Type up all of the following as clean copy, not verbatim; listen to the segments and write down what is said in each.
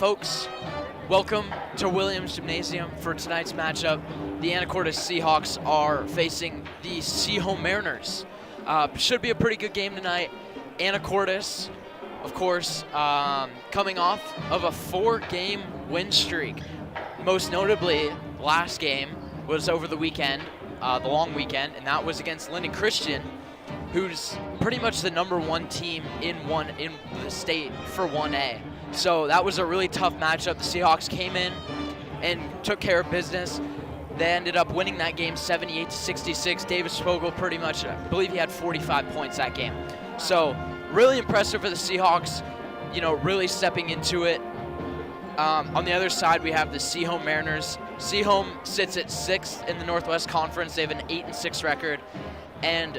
folks. Welcome to Williams Gymnasium for tonight's matchup. The Anacortes Seahawks are facing the Sehome Mariners. Should be a pretty good game tonight. Anacortes, of course, coming off of a 4-game win streak. Most notably, last game was over the weekend, the long weekend, and that was against Linden Christian, who's pretty much the #1 team in the state for 1A. So that was a really tough matchup. The Seahawks came in and took care of business. They ended up winning that game 78-66. Davis Fogel pretty much, I believe he had 45 points that game. So really impressive for the Seahawks, really stepping into it. On the other side, we have the Sehome Mariners. Sehome sits at 6th in the Northwest Conference. They have an 8-6 record. And,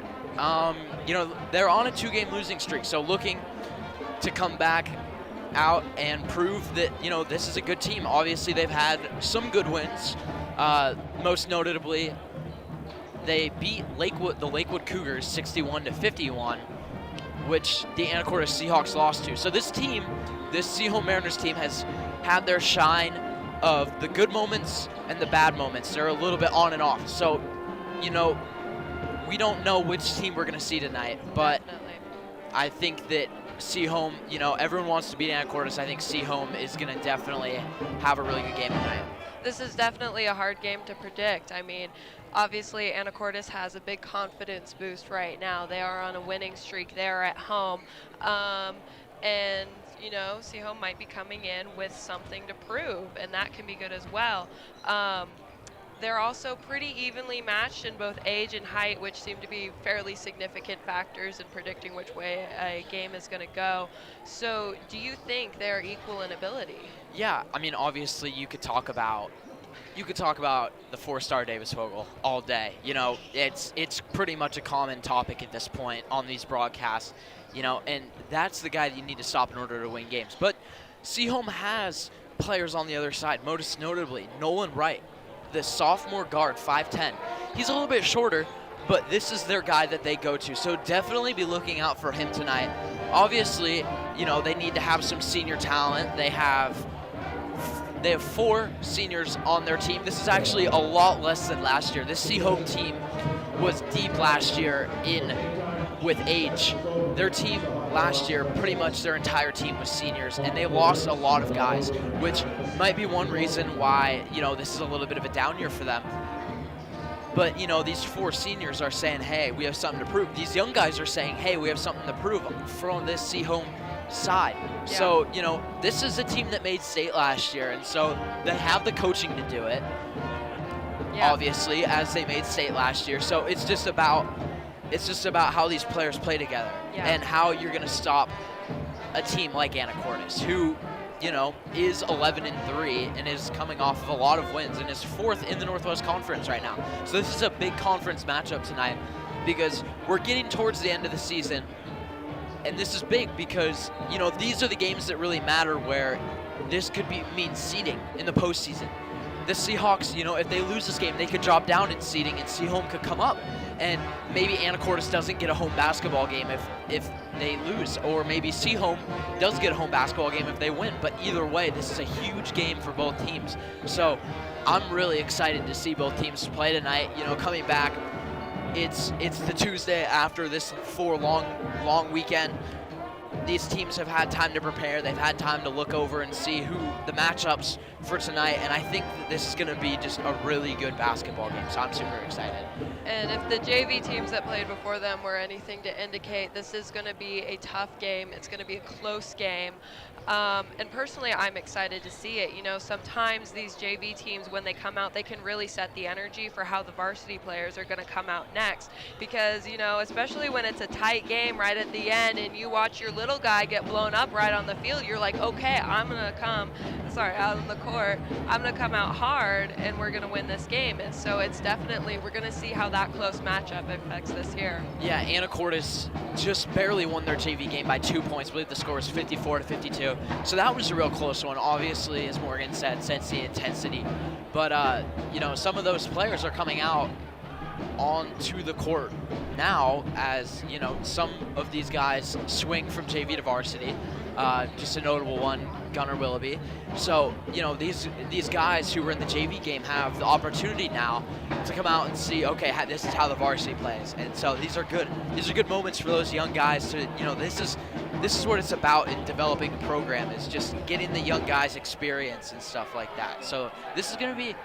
they're on a 2-game losing streak. So looking to come back out and prove that, this is a good team. Obviously, they've had some good wins. Most notably, they beat the Lakewood Cougars 61-51, which the Anacortes Seahawks lost to. So this Sehome Mariners team has had their shine of the good moments and the bad moments. They're a little bit on and off. So, we don't know which team we're going to see tonight, but Definitely. I think that Sehome, everyone wants to beat Anacortes. I think Sehome is going to definitely have a really good game tonight. This is definitely a hard game to predict. I mean, obviously Anacortes has a big confidence boost right now. They are on a winning streak. They are at home. And Sehome might be coming in with something to prove, and that can be good as well. They're also pretty evenly matched in both age and height, which seem to be fairly significant factors in predicting which way a game is going to go. So do you think they're equal in ability? Yeah, I mean, obviously you could talk about the 4-star Davis Fogel all day. It's pretty much a common topic at this point on these broadcasts, and that's the guy that you need to stop in order to win games. But Sehome has players on the other side, most notably Nolan Wright, the sophomore guard, 5'10". He's a little bit shorter, but this is their guy that they go to. So definitely be looking out for him tonight. Obviously, they need to have some senior talent. They have 4 seniors on their team. This is actually a lot less than last year. This Sehome team was deep last year with age. Their team last year, pretty much their entire team was seniors, and they lost a lot of guys, which might be one reason why, this is a little bit of a down year for them. But, these 4 seniors are saying, hey, we have something to prove. These young guys are saying, hey, we have something to prove from this Sehome side. Yeah. So, this is a team that made state last year, and so they have the coaching to do it, obviously, as they made state last year. So it's just about how these players play together and how you're going to stop a team like Anacortes, who, is 11-3 and is coming off of a lot of wins and is 4th in the Northwest Conference right now. So this is a big conference matchup tonight because we're getting towards the end of the season, and this is big because, these are the games that really matter where this could mean seeding in the postseason. The Seahawks, if they lose this game, they could drop down in seeding and Sehome could come up. And maybe Anacortes doesn't get a home basketball game if they lose, or maybe Sehome does get a home basketball game if they win. But either way, this is a huge game for both teams. So I'm really excited to see both teams play tonight. Coming back, it's the Tuesday after this long weekend. These teams have had time to prepare. They've had time to look over and see who the matchups for tonight, and I think that this is going to be just a really good basketball game, so I'm super excited. And if the JV teams that played before them were anything to indicate, this is going to be a tough game. It's going to be a close game. And personally, I'm excited to see it. Sometimes these JV teams, when they come out, they can really set the energy for how the varsity players are going to come out next. Because, especially when it's a tight game right at the end and you watch your little guy get blown up right on the field, you're like, okay, I'm going to out on the court, I'm going to come out hard and we're going to win this game. And so it's definitely, we're going to see how that close matchup affects this year. Yeah, Anacortes just barely won their JV game by 2 points. I believe the score was 54-52. So that was a real close one. Obviously, as Morgan said, sense the intensity. But, some of those players are coming out onto the court now as, some of these guys swing from JV to varsity. just a notable one, Gunnar Willoughby. So, these guys who were in the JV game have the opportunity now to come out and see, okay, this is how the varsity plays. And so these are good moments for those young guys to, this is what it's about in developing a program, is just getting the young guys experience and stuff like that. So this is going to be,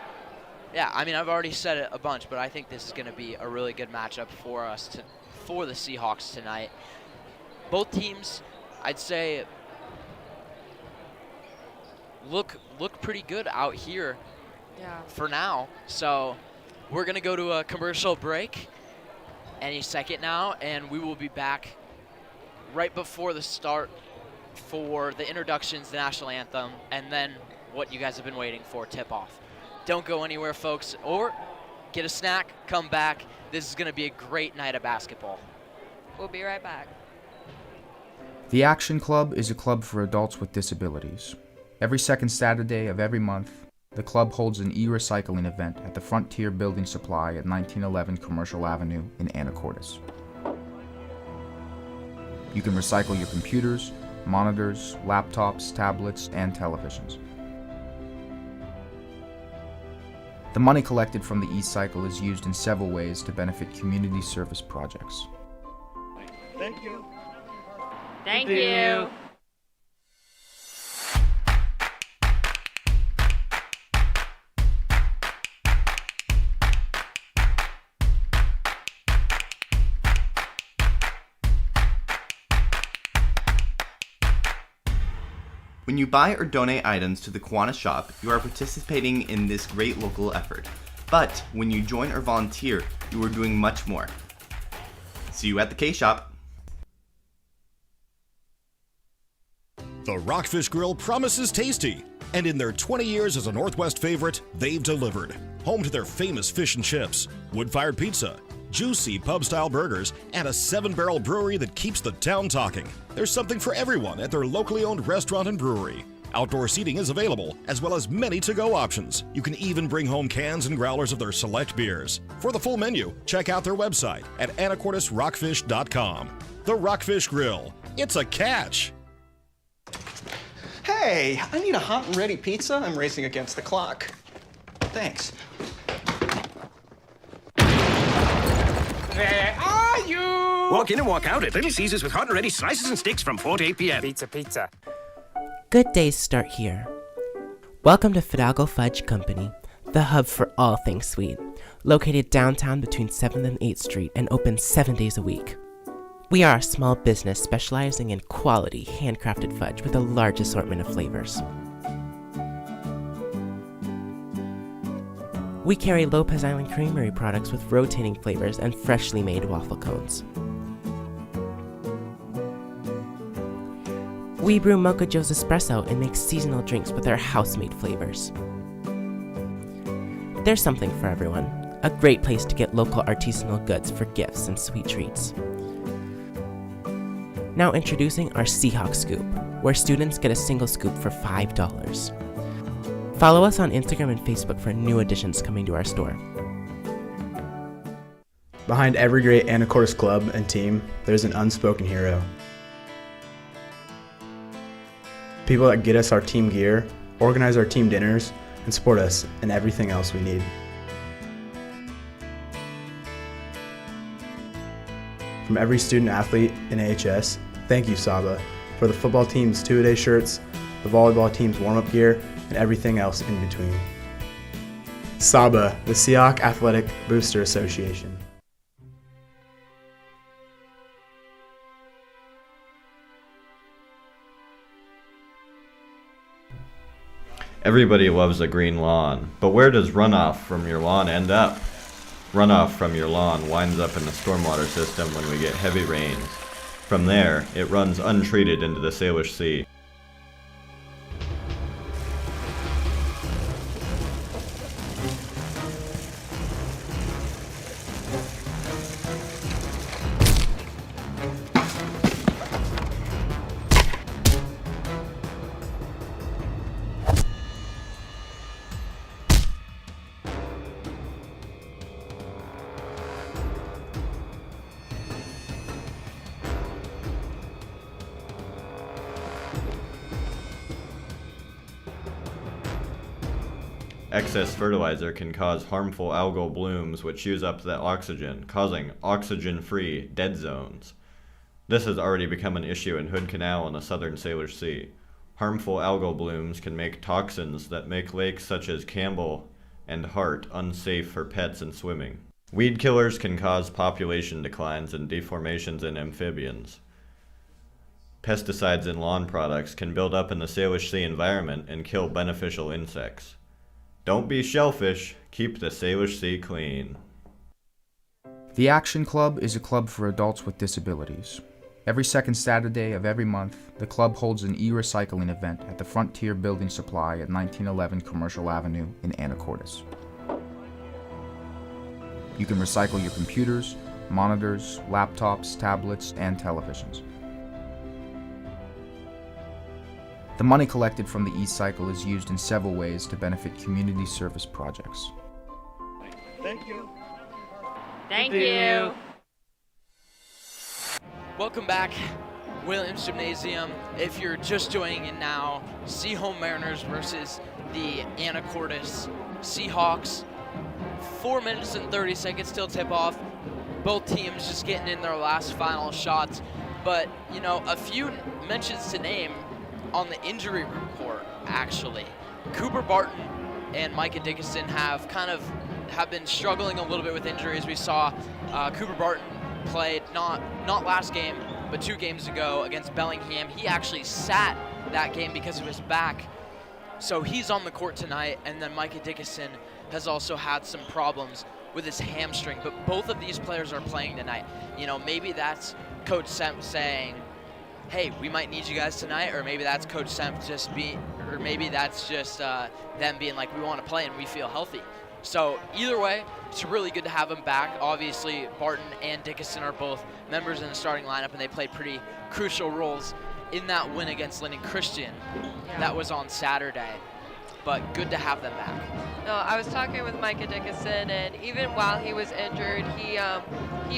I've already said it a bunch, but I think this is going to be a really good matchup for the Seahawks tonight. Both teams, I'd say, look pretty good out here for now. So we're going to go to a commercial break any second now, and we will be back right before the start for the introductions, the national anthem, and then what you guys have been waiting for, tip-off. Don't go anywhere, folks, or get a snack, come back. This is going to be a great night of basketball. We'll be right back. The Action Club is a club for adults with disabilities. Every second Saturday of every month, the club holds an e-recycling event at the Frontier Building Supply at 1911 Commercial Avenue in Anacortes. You can recycle your computers, monitors, laptops, tablets, and televisions. The money collected from the e-cycle is used in several ways to benefit community service projects. Thank you. Thank you. When you buy or donate items to the Kiwanis shop, you are participating in this great local effort. But when you join or volunteer, you are doing much more. See you at the K-Shop. The Rockfish Grill promises tasty, and in their 20 years as a Northwest favorite, they've delivered. Home to their famous fish and chips, wood-fired pizza, juicy pub-style burgers, and a 7-barrel brewery that keeps the town talking. There's something for everyone at their locally owned restaurant and brewery. Outdoor seating is available, as well as many to-go options. You can even bring home cans and growlers of their select beers. For the full menu, check out their website at anacortesrockfish.com. The Rockfish Grill. It's a catch! Hey, I need a hot and ready pizza. I'm racing against the clock. Thanks. Where are you? Walk in and walk out at Little Caesars with hot and ready slices and sticks from 4 to 8 p.m. Pizza, pizza. Good days start here. Welcome to Fidalgo Fudge Company, the hub for all things sweet. Located downtown between 7th and 8th Street and open 7 days a week. We are a small business specializing in quality, handcrafted fudge with a large assortment of flavors. We carry Lopez Island Creamery products with rotating flavors and freshly made waffle cones. We brew Mocha Joe's Espresso and make seasonal drinks with our house-made flavors. There's something for everyone. A great place to get local artisanal goods for gifts and sweet treats. Now introducing our Seahawk Scoop, where students get a single scoop for $5. Follow us on Instagram and Facebook for new additions coming to our store. Behind every great Anacortes club and team, there's an unspoken hero. People that get us our team gear, organize our team dinners, and support us in everything else we need. From every student athlete in AHS, thank you, Saba, for the football team's two-a-day shirts, the volleyball team's warm-up gear, and everything else in between. Saba, the Seahawk Athletic Booster Association. Everybody loves a green lawn, but where does runoff from your lawn end up? Runoff from your lawn winds up in the stormwater system when we get heavy rains. From there, it runs untreated into the Salish Sea. Excess fertilizer can cause harmful algal blooms which use up the oxygen, causing oxygen-free dead zones. This has already become an issue in Hood Canal in the southern Salish Sea. Harmful algal blooms can make toxins that make lakes such as Campbell and Hart unsafe for pets and swimming. Weed killers can cause population declines and deformations in amphibians. Pesticides in lawn products can build up in the Salish Sea environment and kill beneficial insects. Don't be shellfish, keep the Salish Sea clean. The Action Club is a club for adults with disabilities. Every second Saturday of every month, the club holds an e-recycling event at the Frontier Building Supply at 1911 Commercial Avenue in Anacortes. You can recycle your computers, monitors, laptops, tablets, and televisions. The money collected from the e-cycle is used in several ways to benefit community service projects. Thank you. Thank you. Welcome back, Williams Gymnasium. If you're just joining in now, Sehome Mariners versus the Anacortes Seahawks. 4 minutes and 30 seconds till tip-off. Both teams just getting in their last final shots. But, you know, a few mentions to name on the injury report, actually. Cooper Barton and Micah Dickinson have been struggling a little bit with injuries. We saw Cooper Barton played not last game, but 2 games ago against Bellingham. He actually sat that game because of his back. So he's on the court tonight, and then Micah Dickinson has also had some problems with his hamstring, but both of these players are playing tonight. You know, maybe that's Coach Semp saying, hey, we might need you guys tonight, or maybe that's Coach Semp or maybe that's just them being like, we want to play and we feel healthy. So either way, it's really good to have them back. Obviously, Barton and Dickinson are both members in the starting lineup, and they played pretty crucial roles in that win against Linden Christian that was on Saturday. But good to have them back. No, I was talking with Micah Dickinson, and even while he was injured, he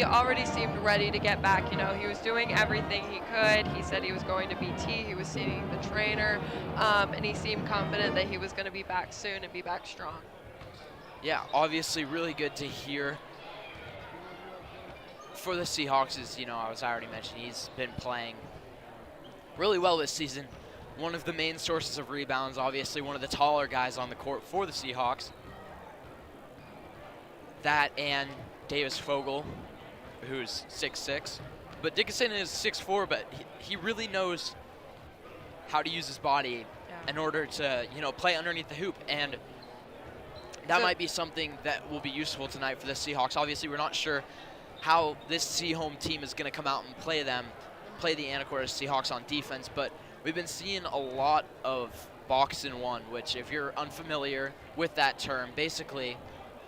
already seemed ready to get back. You know, he was doing everything he could. He said he was going to BT. He was seeing the trainer, and he seemed confident that he was going to be back soon and be back strong. Yeah, obviously really good to hear. For the Seahawks, as you know, as I already mentioned, he's been playing really well this season. One of the main sources of rebounds, obviously one of the taller guys on the court for the Seahawks. That and Davis Fogel, who's 6'6". But Dickinson is 6'4", but he really knows how to use his body in order to, you know, play underneath the hoop. And that might be something that will be useful tonight for the Seahawks. Obviously, we're not sure how this Sehome team is going to come out and play the Anacortes Seahawks on defense, but we've been seeing a lot of box and one, which if you're unfamiliar with that term, basically,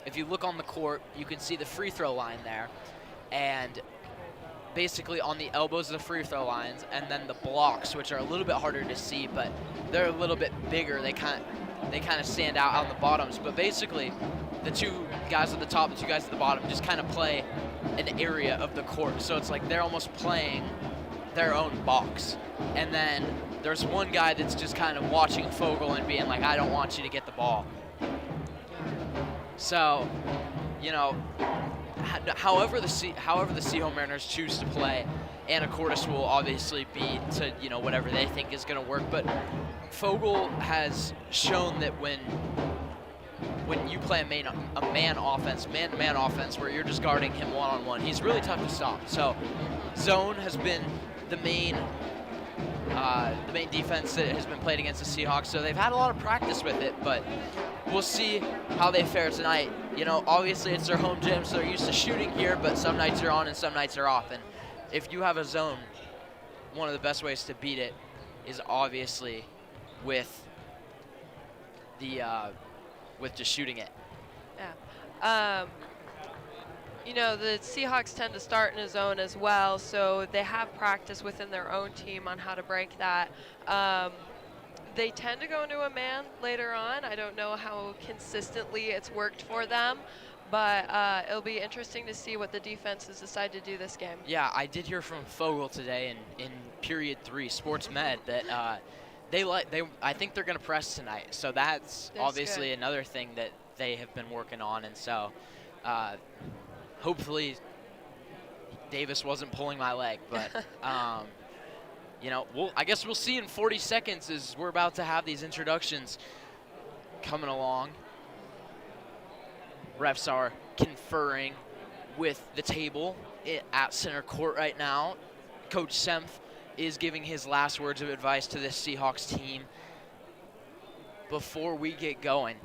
if you look on the court, you can see the free throw line there, and basically on the elbows of the free throw lines, and then the blocks, which are a little bit harder to see, but they're a little bit bigger. They kind of stand out on the bottoms, but basically the 2 guys at the top, the 2 guys at the bottom just kind of play an area of the court. So it's like they're almost playing their own box. And then there's one guy that's just kind of watching Fogel and being like, I don't want you to get the ball. So, you know, however the Sehome Mariners choose to play, Anacortes will obviously be to, you know, whatever they think is going to work. But Fogel has shown that when you play a man-to-man offense where you're just guarding him one-on-one, he's really tough to stop. So zone has been the main defense that has been played against the Seahawks. So they've had a lot of practice with it, but we'll see how they fare tonight. You know, obviously it's their home gym, so they're used to shooting here, but some nights are on and some nights are off. And if you have a zone, one of the best ways to beat it is obviously with just shooting it. Yeah. You know, the Seahawks tend to start in a zone as well, so they have practice within their own team on how to break that. They tend to go into a man later on. I don't know how consistently it's worked for them, but it'll be interesting to see what the defenses decide to do this game. Yeah, I did hear from Fogel today in period 3, Sports Med, that I think they're going to press tonight. So that's obviously good. another thing that they have been working on. And so hopefully Davis wasn't pulling my leg. But, I guess we'll see in 40 seconds as we're about to have these introductions coming along. Refs are conferring with the table at center court right now. Coach Semth is giving his last words of advice to this Seahawks team before we get going.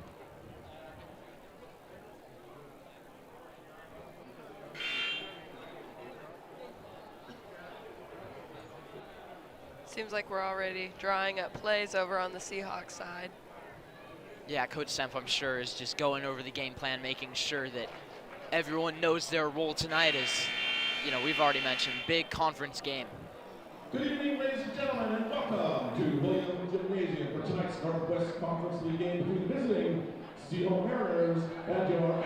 Seems like we're already drawing up plays over on the Seahawks side. Yeah, Coach Semth, I'm sure, is just going over the game plan, making sure that everyone knows their role tonight is, we've already mentioned, big conference game. Good evening, ladies and gentlemen, and welcome to Williams Gymnasium for tonight's Northwest Conference League game between the visiting Sehome Mariners and your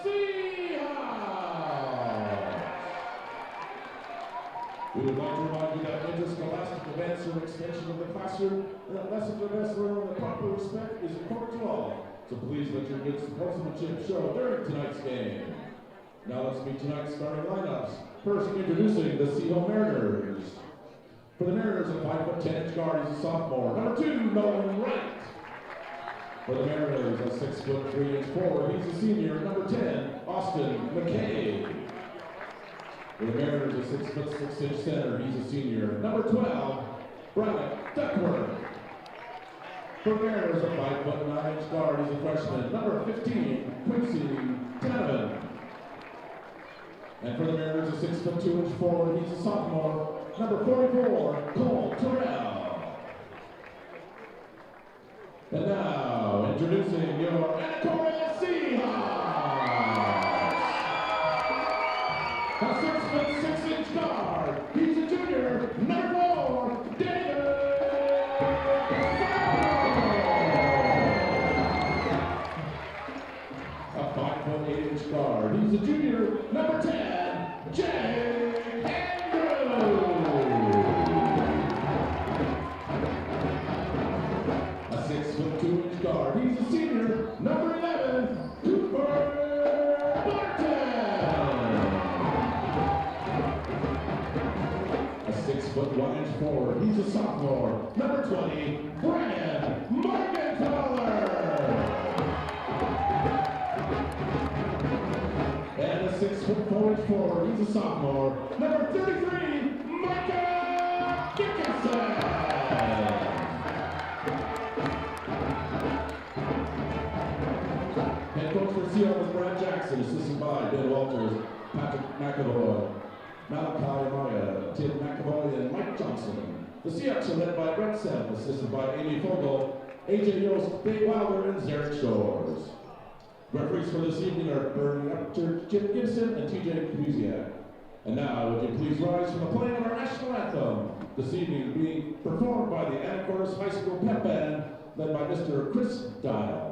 Seahawks. We would like to remind you that interscholastic events are an extension of the classroom, and that lessons are best learned with proper respect is important to all. So please let your good sportsmanship show during tonight's game. Now let's meet tonight's starting lineups. First, introducing the Sehome Mariners. For the Mariners, a 5'10" guard, he's a sophomore. Number 2, Nolan Wright. For the Mariners, a 6'3" forward, he's a senior. Number 10, Austin McKay. For the Mariners, a 6'6" center, he's a senior. Number 12, Brian Duckworth. For the Mariners, a 5'9" guard, he's a freshman. Number 15, Quincy Donovan. And for the Mariners, a 6'2" forward, he's a sophomore. Number 44, Cole Terrell. And now, introducing your Anacortes Seahawks. A 6'6" guard, he's a junior. Number 4, David. A 5'8" guard, he's a junior. Number 10, Jay Andrews. A 6'2" guard, he's a senior. Number 11, Cooper Barton. A 6'1" forward, he's a sophomore. Number 20, Brian Morgenthaler. And a 6'4" forward, he's a sophomore. Number 33, Micah Dickinson. Head coach for Sehome is Brad Jackson, assisted by Ben Walters, Patrick McAvoy, Malachi Maya, Tim McAvoy, and Mike Johnson. The Seahawks are led by Brett Semth, assisted by Amy Fogel, AJ Yost, Dave Wilder, and Zarek Shores. Referees for this evening are Bernie Upchurch, Chip Gibson, and TJ Kuziak. And now, would you please rise for the playing of our national anthem, this evening being performed by the Anacortes High School Pep Band, led by Mr. Chris Dial.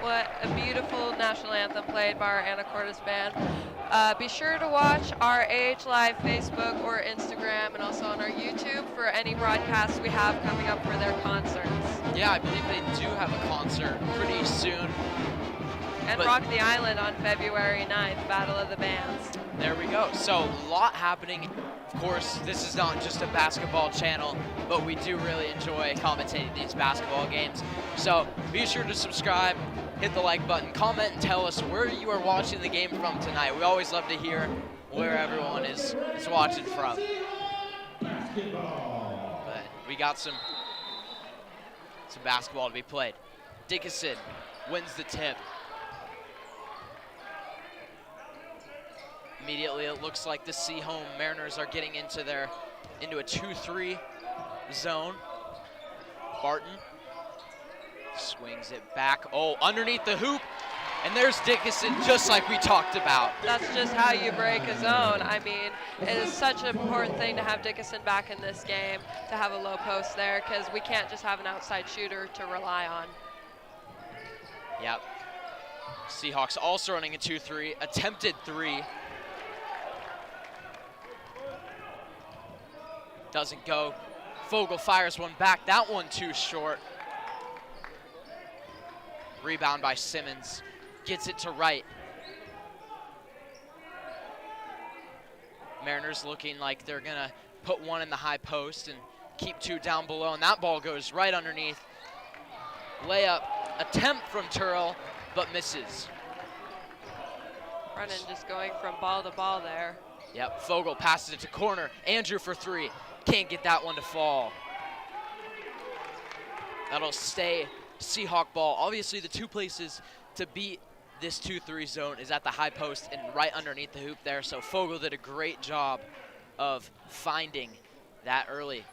What a beautiful national anthem played by our Anacortes band. Be sure to watch our AH Live Facebook or Instagram, and also on our YouTube for any broadcasts we have coming up for their concerts. Yeah, I believe they do have a concert pretty soon. And Rock the Island on February 9th, Battle of the Bands. There we go. So a lot happening. Of course, this is not just a basketball channel, but we do really enjoy commentating these basketball games. So be sure to subscribe, hit the like button, comment, and tell us where you are watching the game from tonight. We always love to hear where everyone is watching from. But we got some basketball to be played. Dickinson wins the tip. Immediately, it looks like the Sehome Mariners are getting into a 2-3 zone. Barton swings it back. Oh, underneath the hoop, and there's Dickinson, just like we talked about. That's just how you break a zone. I mean, it is such an important thing to have Dickinson back in this game, to have a low post there, because we can't just have an outside shooter to rely on. Yep. Seahawks also running a 2-3, attempted 3. Doesn't go. Fogel fires one back. That one too short. Rebound by Simmons. Gets it to Wright. Mariners looking like they're going to put one in the high post and keep 2 down below. And that ball goes right underneath. Layup attempt from Turrell, but misses. Brennan just going from ball to ball there. Yep, Fogel passes it to corner. Andrew for 3. Can't get that one to fall. That'll stay Seahawk ball. Obviously, the 2 places to beat this 2-3 zone is at the high post and right underneath the hoop there. So Fogel did a great job of finding that early.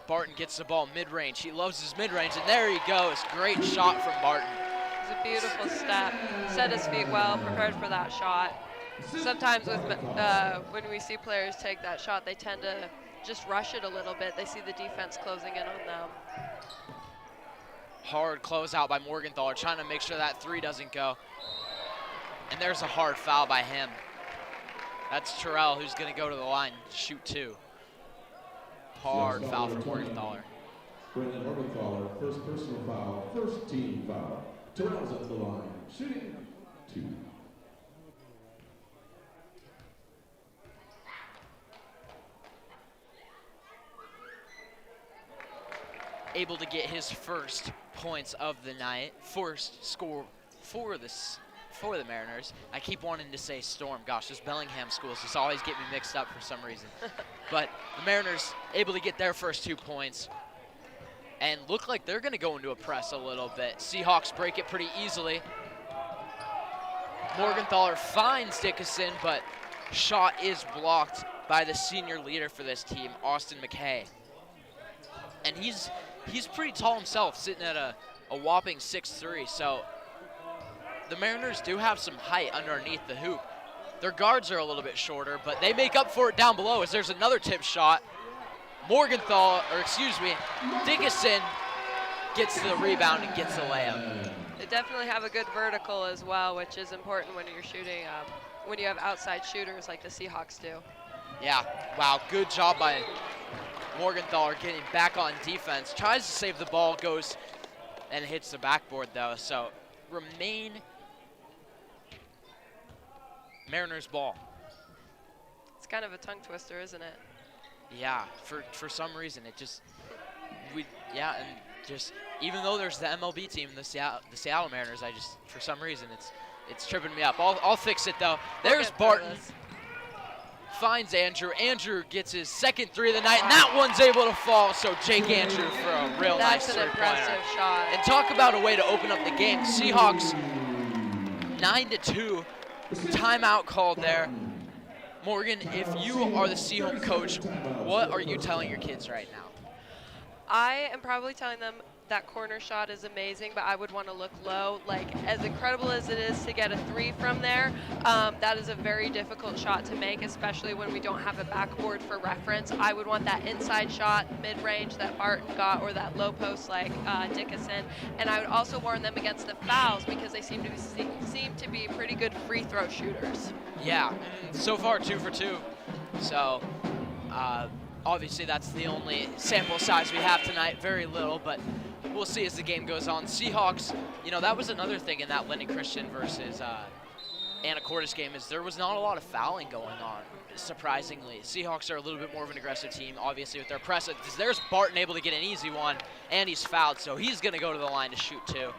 Barton gets the ball mid-range. He loves his mid-range, and there he goes. Great shot from Barton. It's a beautiful step. Set his feet well, prepared for that shot. Sometimes with when we see players take that shot, they tend to just rush it a little bit. They see the defense closing in on them. Hard closeout by Morgenthaler, trying to make sure that 3 doesn't go. And there's a hard foul by him. That's Terrell, who's going to go to the line, shoot 2. Hard foul for Morgenthaler. Brendan Morgenthaler, first personal foul, first team foul. Terrell's at the line, shooting 2. Able to get his first points of the night, first score for the Mariners. I keep wanting to say Storm. Gosh, those Bellingham schools just always get me mixed up for some reason. But the Mariners able to get their first 2 points and look like they're going to go into a press a little bit. Seahawks break it pretty easily. Morgenthaler finds Dickinson, but shot is blocked by the senior leader for this team, Austin McKay. And he's pretty tall himself, sitting at a whopping 6'3", so the Mariners do have some height underneath the hoop. Their guards are a little bit shorter, but they make up for it down below as there's another tip shot. Dickinson gets the rebound and gets the layup. They definitely have a good vertical as well, which is important when you're shooting, when you have outside shooters like the Seahawks do. Yeah, wow, good job by Morgenthaler getting back on defense. Tries to save the ball, goes and hits the backboard though. So remain Mariners ball. It's kind of a tongue twister, isn't it? Yeah, for some reason it just and just even though there's the MLB team, the Seattle Mariners, for some reason it's tripping me up. I'll fix it though. There's Barton. Finds Andrew. Andrew gets his second 3 of the night, and that one's able to fall. So Jake Andrew for a real nice three-pointer. That's an impressive shot. And talk about a way to open up the game. Seahawks 9-2. Timeout called there. Morgan, if you are the Sehome coach, what are you telling your kids right now? I am probably telling them that corner shot is amazing, but I would want to look low. Like, as incredible as it is to get a 3 from there, that is a very difficult shot to make, especially when we don't have a backboard for reference. I would want that inside shot, mid-range that Barton got, or that low post like Dickinson. And I would also warn them against the fouls because they seem to be pretty good free throw shooters. Yeah, so far 2 for 2. So obviously that's the only sample size we have tonight, very little, but we'll see as the game goes on. Seahawks, you know, that was another thing in that Linden Christian versus Anacortes game is there was not a lot of fouling going on, surprisingly. Seahawks are a little bit more of an aggressive team, obviously, with their press. There's Barton able to get an easy one, and he's fouled, so he's going to go to the line to shoot too.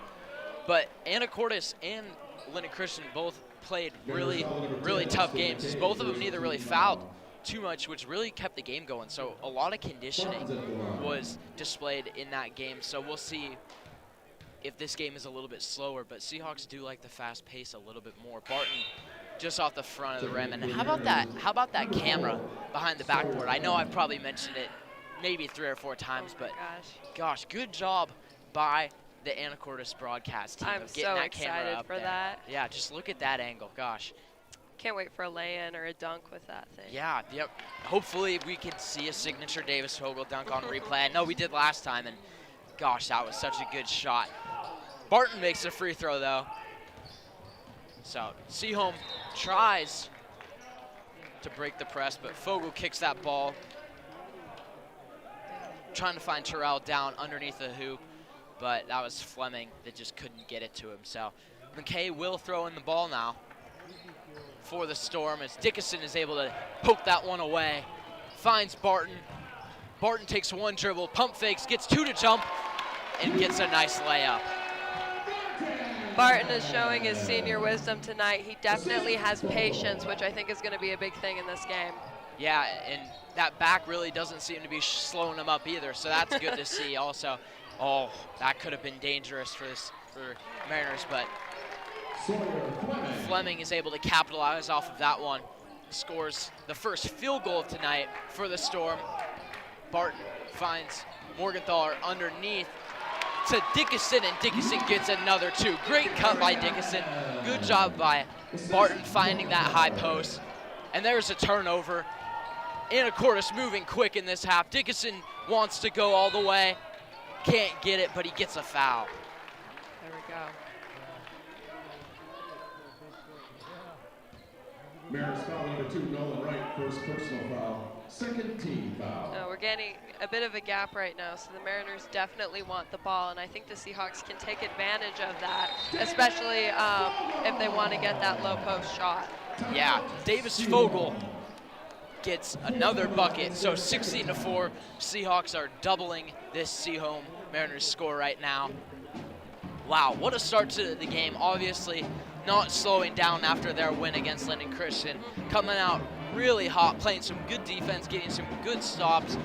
But Anacortes and Linden Christian both played really, really tough games. Both of them neither really fouled too much, which really kept the game going. So a lot of conditioning was displayed in that game. So we'll see if this game is a little bit slower, but Seahawks do like the fast pace a little bit more. Barton just off the front of the rim. And how about that camera behind the backboard? I know I've probably mentioned it maybe 3 or 4 times, but gosh, good job by the Anacortes broadcast team of getting that camera up there. I'm so excited for that. Yeah, just look at that angle, gosh. Can't wait for a lay-in or a dunk with that thing. Yeah, yep. Hopefully we can see a signature Davis Vogel dunk on replay. I know we did last time, and gosh, that was such a good shot. Barton makes a free throw, though. So Sehome tries to break the press, but Vogel kicks that ball. Trying to find Terrell down underneath the hoop, but that was Fleming that just couldn't get it to him. So McKay will throw in the ball now for the Storm as Dickinson is able to poke that one away. Finds Barton. Barton takes one dribble, pump fakes, gets 2 to jump, and gets a nice layup. Barton is showing his senior wisdom tonight. He definitely has patience, which I think is going to be a big thing in this game. Yeah, and that back really doesn't seem to be slowing him up either, so that's good to see also. Oh, that could have been dangerous for Mariners, but Fleming is able to capitalize off of that one. Scores the first field goal of tonight for the Storm. Barton finds Morgenthaler underneath to Dickinson, and Dickinson gets another 2. Great cut by Dickinson. Good job by Barton finding that high post. And there's a turnover. Anacortes moving quick in this half. Dickinson wants to go all the way. Can't get it, but he gets a foul. There we go. Mariners foul number 2, Nolan Wright, first personal foul. Second team foul. No, we're getting a bit of a gap right now, so the Mariners definitely want the ball, and I think the Seahawks can take advantage of that, especially if they want to get that low post shot. Yeah, Davis Vogel gets another bucket, so 16-4. Seahawks are doubling this Sehome Mariners score right now. Wow, what a start to the game. Obviously not slowing down after their win against Linden Christian. Coming out really hot, playing some good defense, getting some good stops.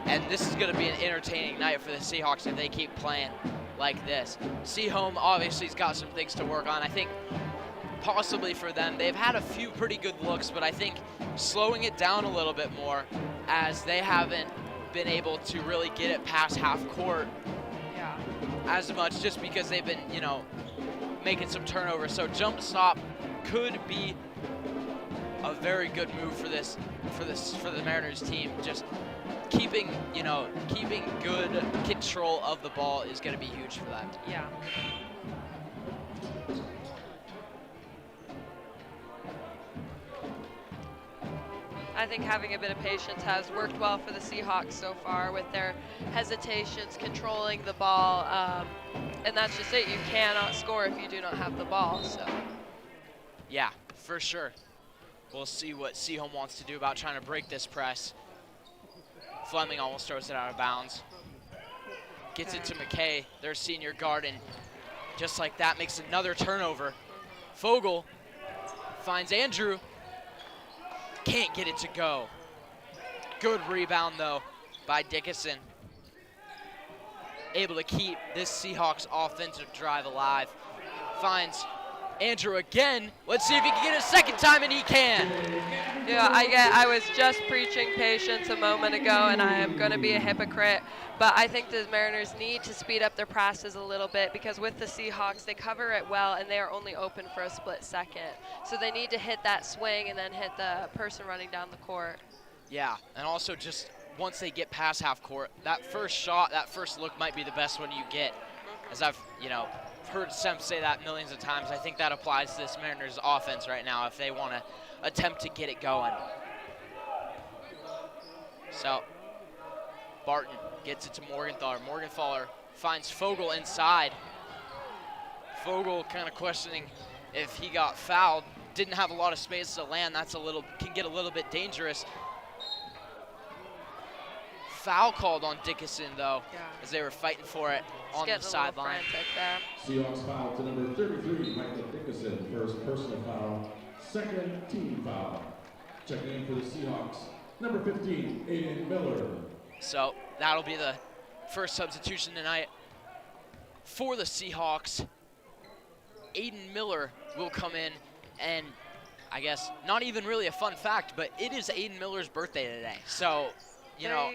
And this is going to be an entertaining night for the Seahawks if they keep playing like this. Sehome obviously has got some things to work on. I think possibly for them, they've had a few pretty good looks, but I think slowing it down a little bit more as they haven't been able to really get it past half court as much, just because they've been, you know, making some turnovers. So jump stop could be a very good move for the Mariners team. Just keeping good control of the ball is going to be huge for them. Yeah. I think having a bit of patience has worked well for the Seahawks so far with their hesitations, controlling the ball, and that's just it. You cannot score if you do not have the ball. So. Yeah, for sure. We'll see what Sehome wants to do about trying to break this press. Fleming almost throws it out of bounds. Gets it to McKay, their senior guard, and just like that makes another turnover. Vogel finds Andrew. Can't get it to go. Good rebound, though, by Dickinson. Able to keep this Seahawks offensive drive alive. Finds Andrew again. Let's see if he can get it a second time, and he can. Yeah, I was just preaching patience a moment ago, and I am going to be a hypocrite. But I think the Mariners need to speed up their passes a little bit, because with the Seahawks, they cover it well, and they are only open for a split second. So they need to hit that swing and then hit the person running down the court. Yeah, and also just once they get past half court, that first shot, that first look might be the best one you get. As I've, heard Sem say that millions of times. I think that applies to this Mariners offense right now if they want to attempt to get it going. So Barton gets it to Morgenthaler. Morgenthaler finds Fogel inside. Fogel kind of questioning if he got fouled. Didn't have a lot of space to land. Can get a little bit dangerous. Foul called on Dickinson though, as they were fighting for it on the sideline. Seahawks foul to number 33, Michael Dickinson. First personal foul, second team foul. Checking in for the Seahawks, number 15, Aiden Miller. So that'll be the first substitution tonight for the Seahawks. Aiden Miller will come in, and I guess not even really a fun fact, but it is Aiden Miller's birthday today. So, you know,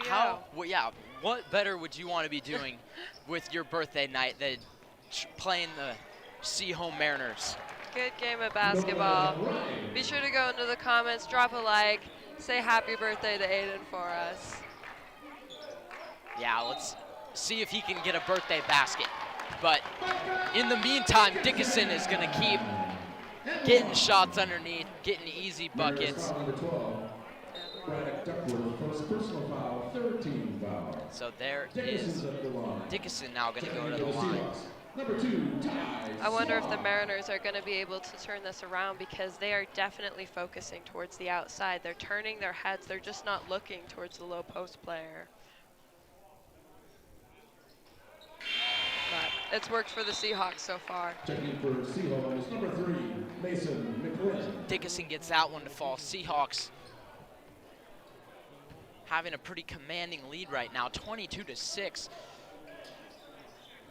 what better would you want to be doing with your birthday night than playing the Sehome Mariners? Good game of basketball. Be sure to go into the comments, drop a like, say happy birthday to Aiden for us. Yeah, let's see if he can get a birthday basket. But in the meantime, Dickinson is going to keep getting shots underneath, getting easy buckets. So there is Dickinson now going to go to the line. I wonder if the Mariners are going to be able to turn this around, because they are definitely focusing towards the outside. They're turning their heads. They're just not looking towards the low post player. But it's worked for the Seahawks so far. Checking for Sehome is number 3, Mason McLean. Dickinson gets that one to fall. Seahawks having a pretty commanding lead right now, 22-6.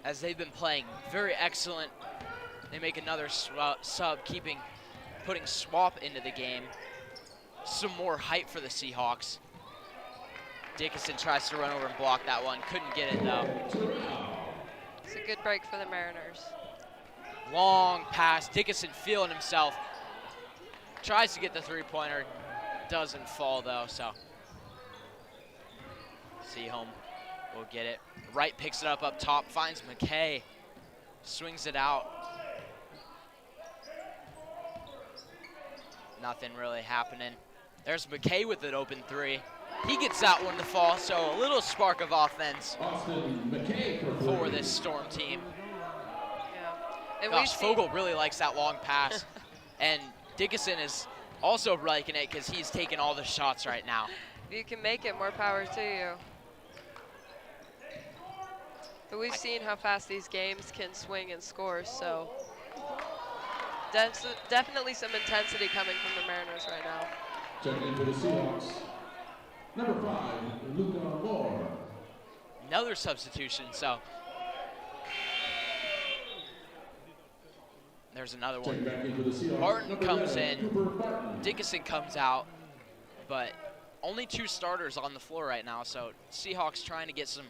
As they've been playing very excellent. They make another sub, putting Swap into the game. Some more height for the Seahawks. Dickinson tries to run over and block that one. Couldn't get it though. It's a good break for the Mariners. Long pass. Dickinson feeling himself. Tries to get the three-pointer. Doesn't fall though, so. Sehome will get it. Wright picks it up top, finds McKay. Swings it out. Nothing really happening. There's McKay with an open three. He gets that one to fall, so a little spark of offense for this Storm team. Yeah. And Gosh, Fogel really likes that long pass. And Dickinson is also liking it because he's taking all the shots right now. If you can make it, more power to you. But we've seen how fast these games can swing and score, so definitely some intensity coming from the Mariners right now. Checking in for the Seahawks, number 5, Luca Moore. Another substitution, so there's another one. Barton comes in, Dickinson comes out, but only 2 starters on the floor right now, so Seahawks trying to get some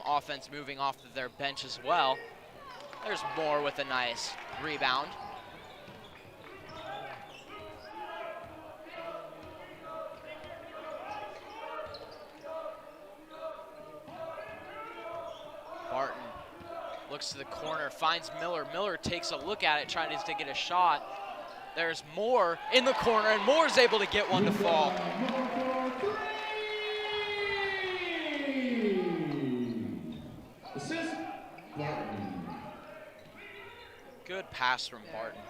offense moving off of their bench as well. There's Moore with a nice rebound. Barton looks to the corner, finds Miller. Miller takes a look at it, trying to get a shot. There's Moore in the corner, and Moore's able to get one to fall. Good pass from Barton,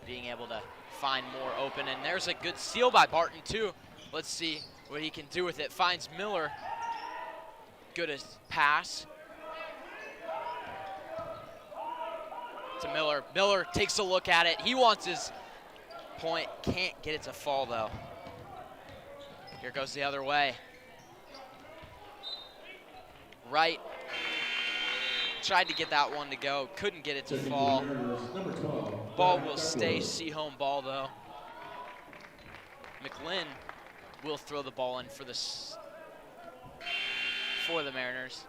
being able to find Moore open, and there's a good steal by Barton too. Let's see what he can do with it. Finds Miller. Good pass to Miller. Miller takes a look at it. He wants his point. Can't get it to fall though. Here goes the other way. Wright tried to get that one to go. Couldn't get it to fall. Ball will stay Sehome ball though. McLean will throw the ball in for the Mariners.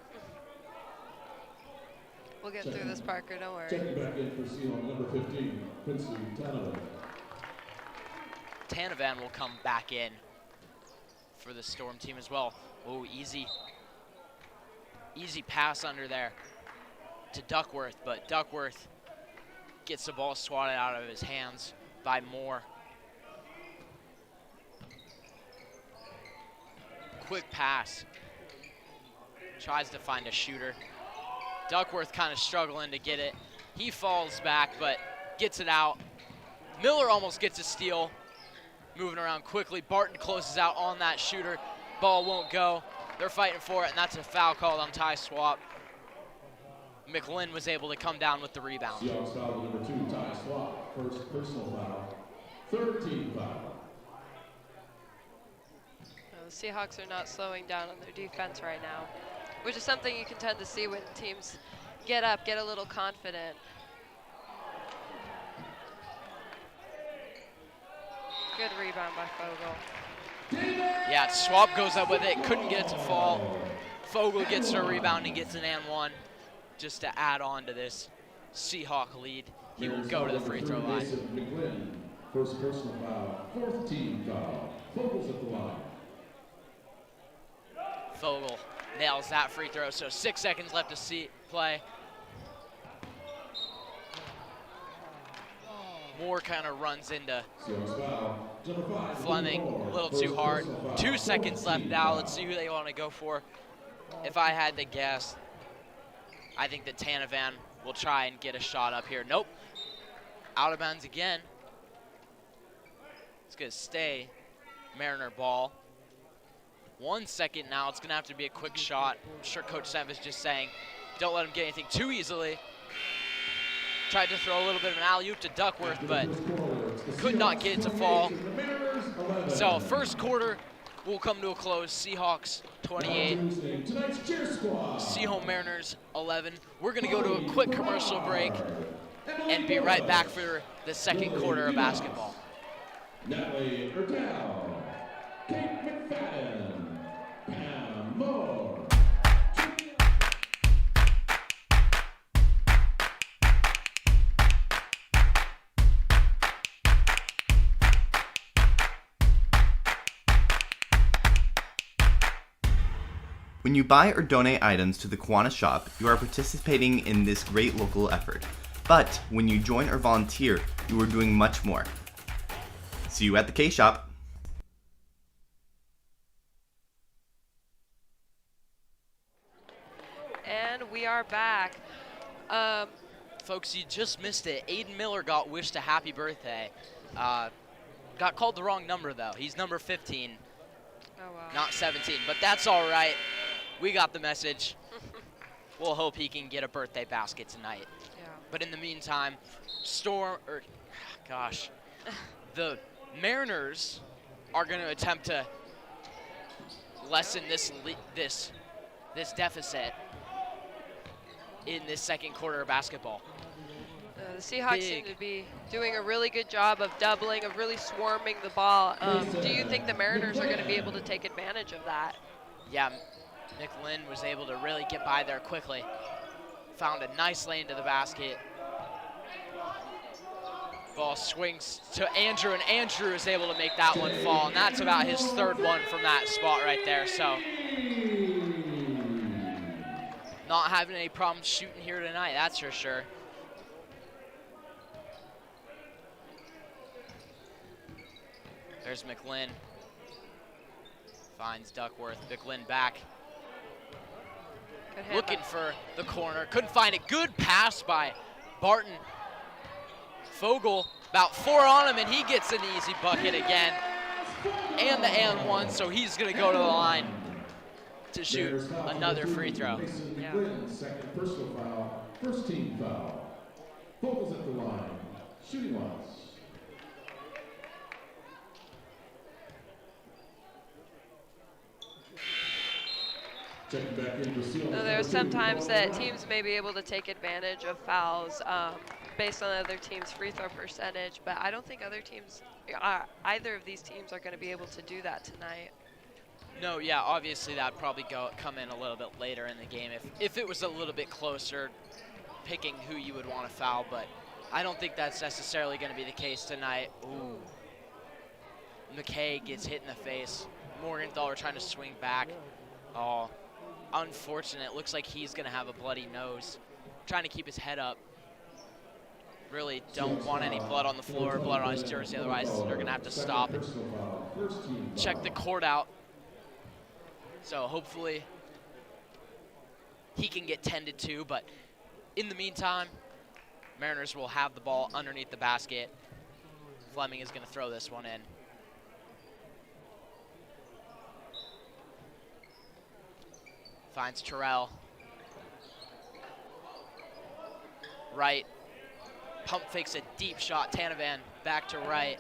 We'll get through this, Parker, don't worry. Checking back in for Sehome, number 15, Quincy Tanovan. Tanovan will come back in for the Storm team as well. Oh, easy pass under there to Duckworth, but Duckworth gets the ball swatted out of his hands by Moore. Quick pass. Tries to find a shooter. Duckworth kind of struggling to get it. He falls back, but gets it out. Miller almost gets a steal. Moving around quickly. Barton closes out on that shooter. Ball won't go. They're fighting for it, and that's a foul called on Ty Swap. McLinn was able to come down with the rebound. Seahawks foul number 2, Ty Swap. First personal foul. Third team foul. The Seahawks are not slowing down on their defense right now, which is something you can tend to see when teams get up, get a little confident. Good rebound by Fogel. Yeah, Swap goes up with it, couldn't get it to fall. Fogel gets a rebound and gets an and one just to add on to this Seahawk lead. He will go to the free throw line. McLinn, first personal foul, fourth team foul. Fogel's at the line. Fogel nails that free throw, so 6 seconds left to play. Moore kind of runs into Fleming a little too hard. 2 seconds left now. Let's see who they want to go for. If I had to guess, I think that Tanavan will try and get a shot up here. Nope. Out of bounds again. It's going to stay Mariner ball. 1 second now. It's going to have to be a quick shot. I'm sure Coach Sev is just saying, don't let him get anything too easily. Tried to throw a little bit of an alley-oop to Duckworth, but could not get it to fall. So first quarter will come to a close. Seahawks 28, Sehome Mariners 11. We're going to go to a quick commercial break and be right back for the second quarter of basketball. Natalie Erdell, Kate McFadden, Pam Moore. When you buy or donate items to the Kiwanis shop, you are participating in this great local effort. But when you join or volunteer, you are doing much more. See you at the K-Shop. And we are back. Folks, you just missed it. Aiden Miller got wished a happy birthday. Got called the wrong number, though. He's number 15, not 17, but that's all right. We got the message. We'll hope he can get a birthday basket tonight. Yeah. But in the meantime, the Mariners are going to attempt to lessen this deficit in this second quarter of basketball. The Seahawks seem to be doing a really good job of doubling, of really swarming the ball. Do you think the Mariners are going to be able to take advantage of that? Yeah, McLinn was able to really get by there quickly. Found a nice lane to the basket. Ball swings to Andrew, and Andrew is able to make that one fall, and that's about his third one from that spot right there. So not having any problems shooting here tonight, that's for sure. There's McLinn. Finds Duckworth. McLinn back. Looking for the corner. Couldn't find it. Good pass by Barton. Fogel, about 4 on him, and he gets an easy bucket again. And the and one, so he's going to go to the line to shoot another free throw. Yeah. Second personal foul, first team foul. Fogel's at the line, shooting wise. There are some times that teams may be able to take advantage of fouls based on other teams' free throw percentage, but I don't think either of these teams are going to be able to do that tonight. No, yeah, obviously that'd probably come in a little bit later in the game if it was a little bit closer, picking who you would want to foul, but I don't think that's necessarily going to be the case tonight. Ooh. McKay gets hit in the face. Morgenthaler trying to swing back. Oh, unfortunate. Looks like he's going to have a bloody nose. Trying to keep his head up. Really don't want any blood on the floor, blood on his jersey, otherwise they're going to have to stop it. Check the court out. So hopefully he can get tended to. But in the meantime, Mariners will have the ball underneath the basket. Fleming is going to throw this one in. Finds Terrell. Right. Pump fakes a deep shot. Tanavan back to right.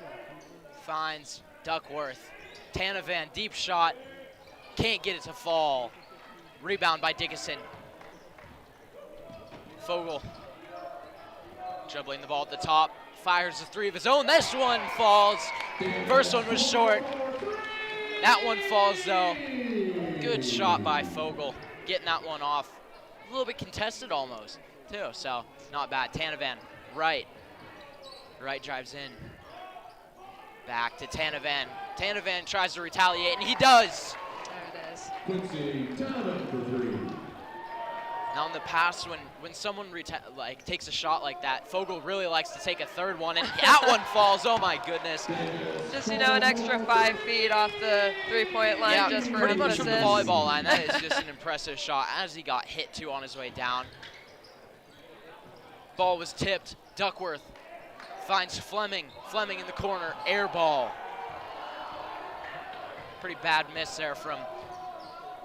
Finds Duckworth. Tanavan, deep shot. Can't get it to fall. Rebound by Dickinson. Fogel. Dribbling the ball at the top. Fires a three of his own. This one falls. First one was short. That one falls though. Good shot by Fogel. Getting that one off. A little bit contested almost too, so not bad. Tanavan, right. Right drives in. Back to Tanavan. Tanavan tries to retaliate, and he does. There it is. Quincy Tanavan for three. Now in the past, when someone takes a shot like that, Fogel really likes to take a third one, and that one falls. Oh my goodness! Just an extra 5 feet off the three-point line, just for pretty much emphasis. from the volleyball line. That is just an impressive shot. As he got hit too on his way down. Ball was tipped. Duckworth finds Fleming. Fleming in the corner. Air ball. Pretty bad miss there from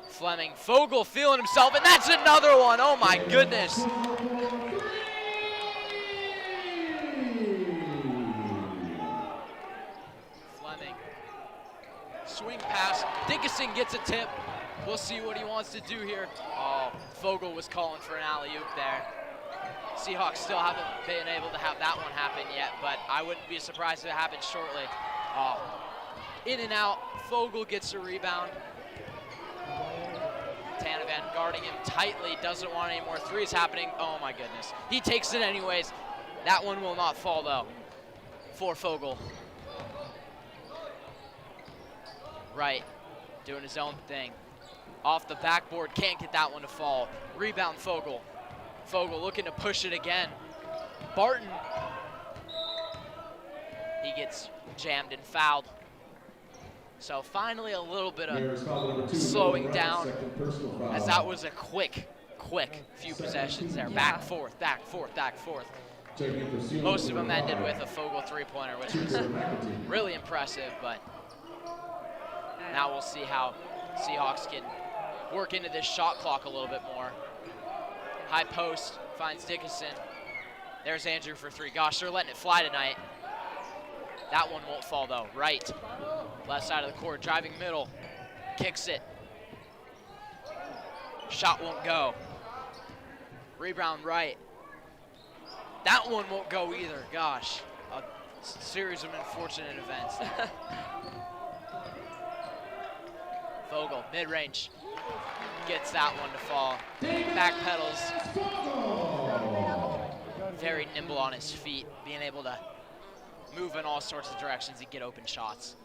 Fleming. Fogel feeling himself, and that's another one. Oh my goodness. Fleming. Swing pass. Dickinson gets a tip. We'll see what he wants to do here. Oh, Fogel was calling for an alley-oop there. Seahawks still haven't been able to have that one happen yet, but I wouldn't be surprised if it happens shortly. Oh. In and out. Fogel gets a rebound. Tanavan guarding him tightly, doesn't want any more threes happening. Oh my goodness. He takes it anyways. That one will not fall though for Fogel. Right, doing his own thing. Off the backboard, can't get that one to fall. Rebound Fogel. Fogel looking to push it again. Barton. He gets jammed and fouled. So finally a little bit of slowing down, as that was a quick few possessions there. Back, forth, back, forth, back, forth. Most of them ended with a Fogel three-pointer, which was really impressive, but now we'll see how Seahawks can work into this shot clock a little bit more. High post, finds Dickinson. There's Andrew for three. Gosh, they're letting it fly tonight. That one won't fall though. Right, left side of the court, driving middle, kicks it. Shot won't go. Rebound right. That one won't go either. Gosh, a series of unfortunate events. Fogel, mid-range, gets that one to fall. Back pedals. Very nimble on his feet, being able to move in all sorts of directions and get open shots.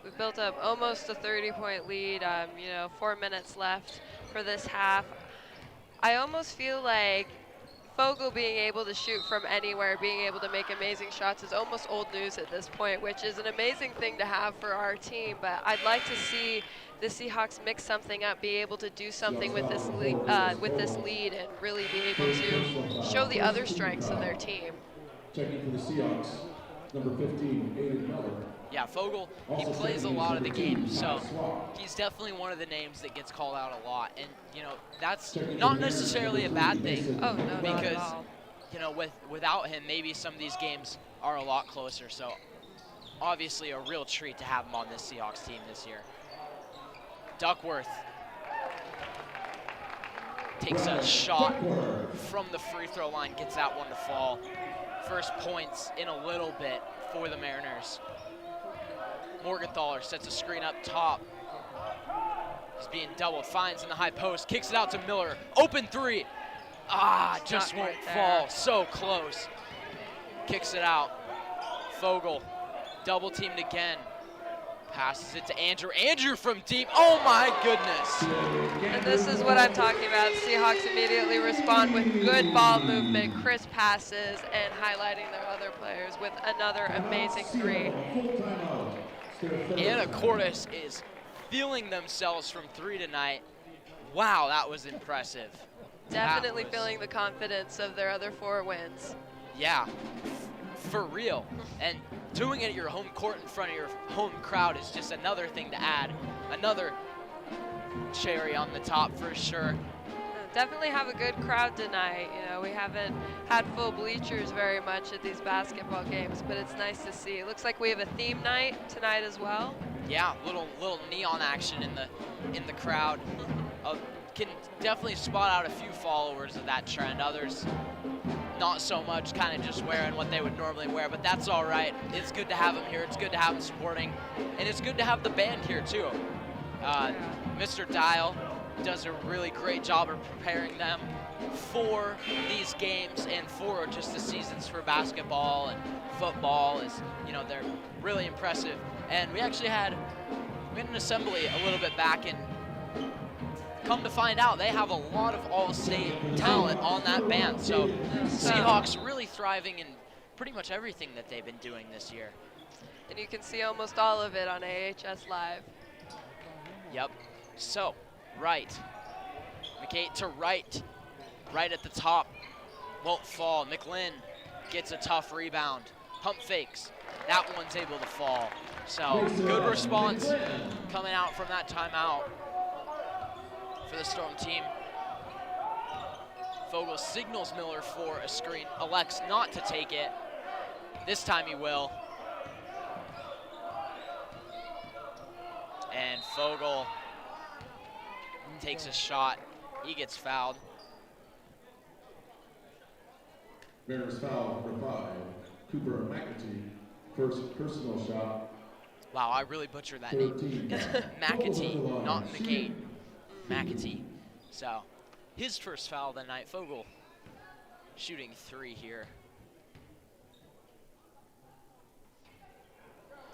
We've built up almost a 30-point lead. 4 minutes left for this half. I almost feel like Fogel being able to shoot from anywhere, being able to make amazing shots is almost old news at this point, which is an amazing thing to have for our team. But I'd like to see the Seahawks mix something up, be able to do something with this lead, and really be able to show the other strengths of their team. Checking for the Seahawks, number 15, Aiden Miller. Yeah, Fogel, he plays a lot of the game, so he's definitely one of the names that gets called out a lot. And, that's not necessarily a bad thing. Oh, no, because, not at all. without him, maybe some of these games are a lot closer. So, obviously a real treat to have him on this Seahawks team this year. Duckworth takes a shot from the free throw line, gets that one to fall. First points in a little bit for the Mariners. Morgenthaler sets a screen up top. He's being doubled, finds in the high post, kicks it out to Miller. Open three. Just won't fall. So close. Kicks it out. Fogel, double teamed again. Passes it to Andrew. Andrew from deep. Oh my goodness. And this is what I'm talking about. Seahawks immediately respond with good ball movement, crisp passes, and highlighting their other players with another amazing three. Anna Cordes is feeling themselves from three tonight. Wow, that was impressive. Definitely feeling the confidence of their other 4 wins. Yeah, for real. And doing it at your home court in front of your home crowd is just another thing to add. Another cherry on the top for sure. Definitely have a good crowd tonight. You know, we haven't had full bleachers very much at these basketball games, but it's nice to see. It looks like we have a theme night tonight as well. Yeah, little neon action in the crowd. Can definitely spot out a few followers of that trend. Others not so much, kind of just wearing what they would normally wear, but that's all right. It's good to have them here. It's good to have them supporting, and it's good to have the band here too. Mr. Dial does a really great job of preparing them for these games and for just the seasons for basketball and football. Is, you know, they're really impressive. And we actually had an assembly a little bit back, and come to find out they have a lot of all-state talent on that band. So Seahawks really thriving in pretty much everything that they've been doing this year. And you can see almost all of it on AHS Live. Yep. So, right. McKay to right. Right at the top. Won't fall. McLinn gets a tough rebound. Pump fakes. That one's able to fall. So, good response coming out from that timeout for the Storm team. Fogel signals Miller for a screen. Elects not to take it. This time he will. And Fogel takes a shot. He gets fouled. Mariners foul for 5. Cooper McAtee, first personal shot. Wow, I really butchered that name. It's McAtee, not McCain. McAtee. So, his first foul of the night. Fogel shooting 3 here.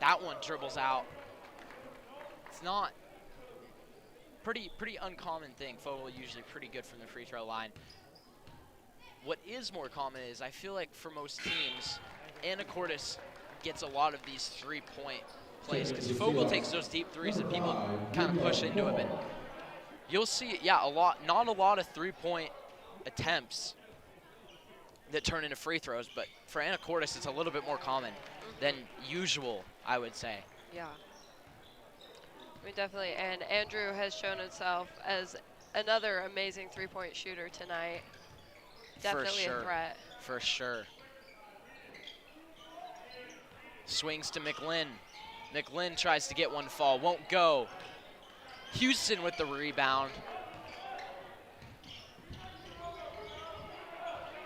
That one dribbles out. It's not pretty uncommon thing. Fogel usually pretty good from the free throw line. What is more common is I feel like for most teams, Anacortes gets a lot of these 3-point plays because Fogel takes those deep threes and people kind of push into it. But you'll see, yeah, not a lot of 3-point attempts that turn into free throws, but for Anacortes, it's a little bit more common than usual, I would say. Yeah. I mean, definitely, and Andrew has shown himself as another amazing 3-point shooter tonight. Definitely a threat. For sure. Swings to McLinn. McLinn tries to get one to fall, won't go. Houston with the rebound.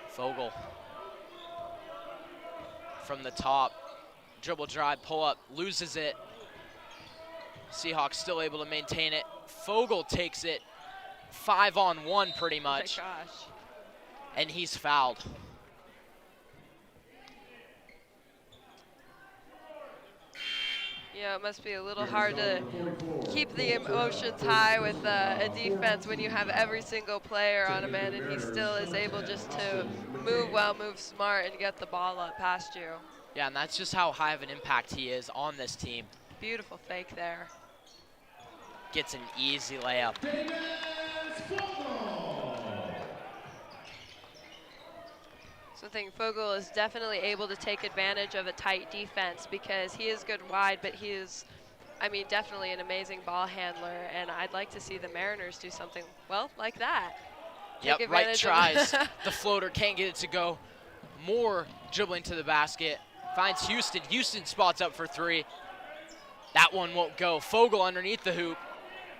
Fogel from the top. Dribble drive, pull up, loses it. Seahawks still able to maintain it. Fogel takes it 5-on-1 pretty much. Oh my gosh. And he's fouled. Yeah, it must be a little hard to keep the emotions high with a defense when you have every single player on a man and he still is able just to move well, move smart, and get the ball up past you. Yeah, and that's just how high of an impact he is on this team. Beautiful fake there. Gets an easy layup. So I think Fogel is definitely able to take advantage of a tight defense because he is good wide, but he is, I mean, definitely an amazing ball handler, and I'd like to see the Mariners do something, well, like that. Yep, right tries. The floater can't get it to go. More dribbling to the basket. Finds Houston. Houston spots up for 3. That one won't go. Fogel underneath the hoop.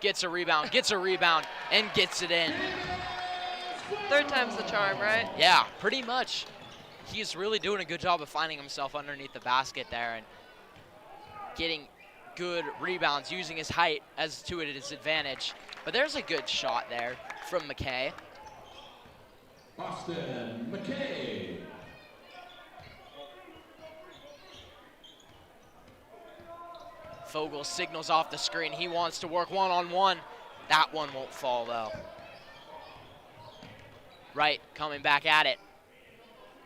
Gets a rebound, and gets it in. 3rd time's the charm, right? Yeah, pretty much. He's really doing a good job of finding himself underneath the basket there and getting good rebounds, using his height as to his advantage. But there's a good shot there from McKay. Austin McKay. Fogel signals off the screen. He wants to work one-on-one. That one won't fall, though. Right, coming back at it.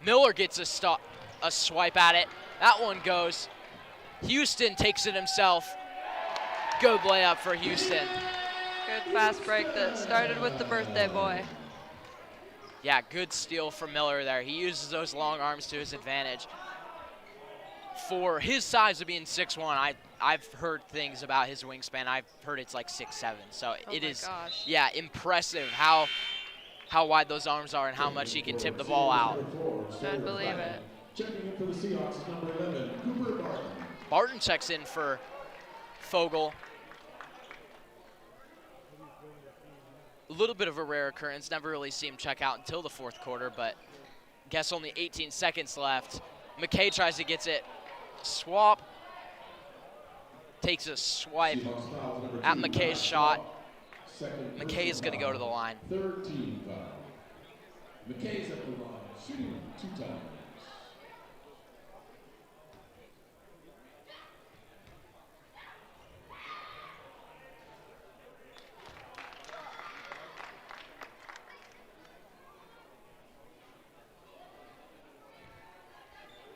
Miller gets a swipe at it. That one goes. Houston takes it himself. Good layup for Houston. Good fast break that started with the birthday boy. Yeah, good steal from Miller there. He uses those long arms to his advantage. For his size of being 6'1", I've heard things about his wingspan. I've heard it's like 6'7", so it is, yeah, impressive how wide those arms are and how much he can tip the ball out. Don't believe it. Checking in for the Seahawks is number 11, Cooper Barton. Barton checks in for Fogel. A little bit of a rare occurrence. Never really see him check out until the fourth quarter, but guess only 18 seconds left. McKay tries to get it. Swap. Takes a swipe at McKay's shot. McKay is going to go to the line. 13 foul. McKay's at the line, shooting 2 times.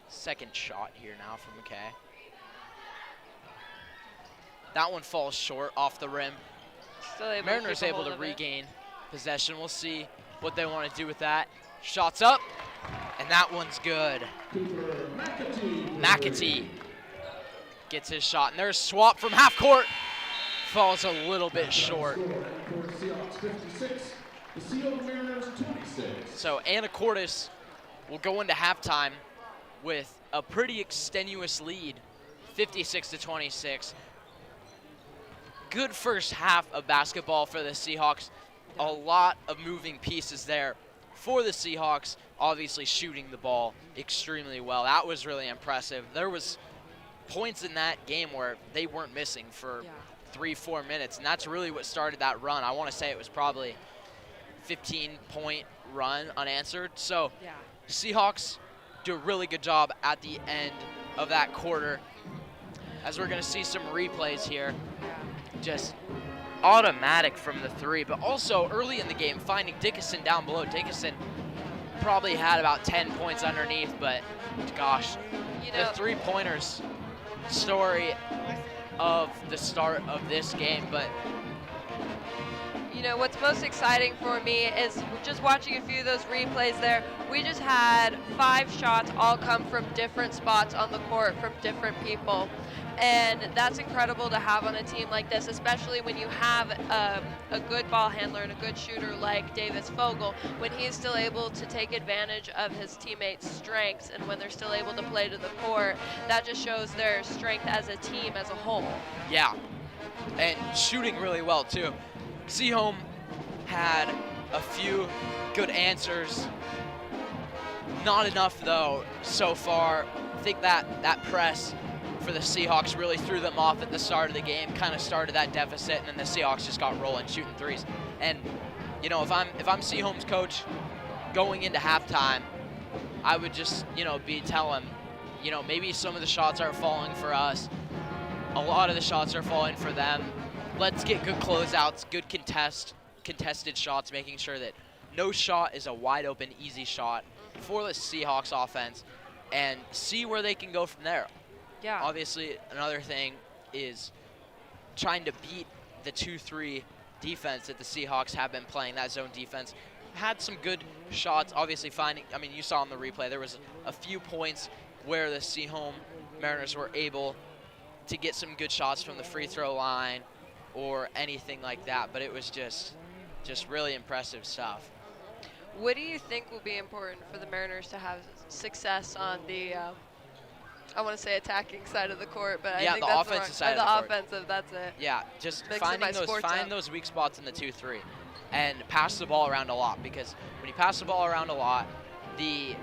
Second shot here now from McKay. That one falls short off the rim. Mariners able to regain possession. We'll see what they want to do with that. Shots up, and that one's good. McAtee gets his shot, and there's a swap from half court. Falls a little bit short. So Anacortes will go into halftime with a pretty extenuous lead, 56-26. Good first half of basketball for the Seahawks. A lot of moving pieces there for the Seahawks, obviously shooting the ball extremely well. That was really impressive. There was points in that game where they weren't missing for 3-4 minutes, and that's really what started that run. I want to say it was probably 15-point run unanswered. So Seahawks do a really good job at the end of that quarter, as we're going to see some replays here. Just automatic from the three, but also early in the game finding Dickinson down below. Dickinson probably had about 10 points underneath, but gosh, the three-pointers story of the start of this game. But you know, what's most exciting for me is just watching a few of those replays there. We just had 5 shots all come from different spots on the court from different people. And that's incredible to have on a team like this, especially when you have a good ball handler and a good shooter like Davis Fogel, when he's still able to take advantage of his teammates' strengths and when they're still able to play to the court. That just shows their strength as a team as a whole. Yeah, and shooting really well too. Sehome had a few good answers. Not enough though so far. I think that press for the Seahawks really threw them off at the start of the game, kind of started that deficit, and then the Seahawks just got rolling, shooting threes. And you know, if I'm Sehome's coach going into halftime, I would just, you know, tell him, you know, maybe some of the shots aren't falling for us. A lot of the shots are falling for them. Let's get good closeouts, good contested shots, making sure that no shot is a wide open, easy shot for the Seahawks offense, and see where they can go from there. Yeah. Obviously, another thing is trying to beat the 2-3 defense that the Seahawks have been playing, that zone defense. Had some good shots, obviously finding, I mean, you saw in the replay, there was a few points where the Sehome Mariners were able to get some good shots from the free throw line or anything like that, but it was just really impressive stuff. What do you think will be important for the Mariners to have success on the I want to say attacking side of the court, but I think the that's offensive side of the court. offensive, that's it. Yeah, just Mixing find those weak spots in the 2-3 and pass the ball around a lot, because when you pass the ball around a lot, the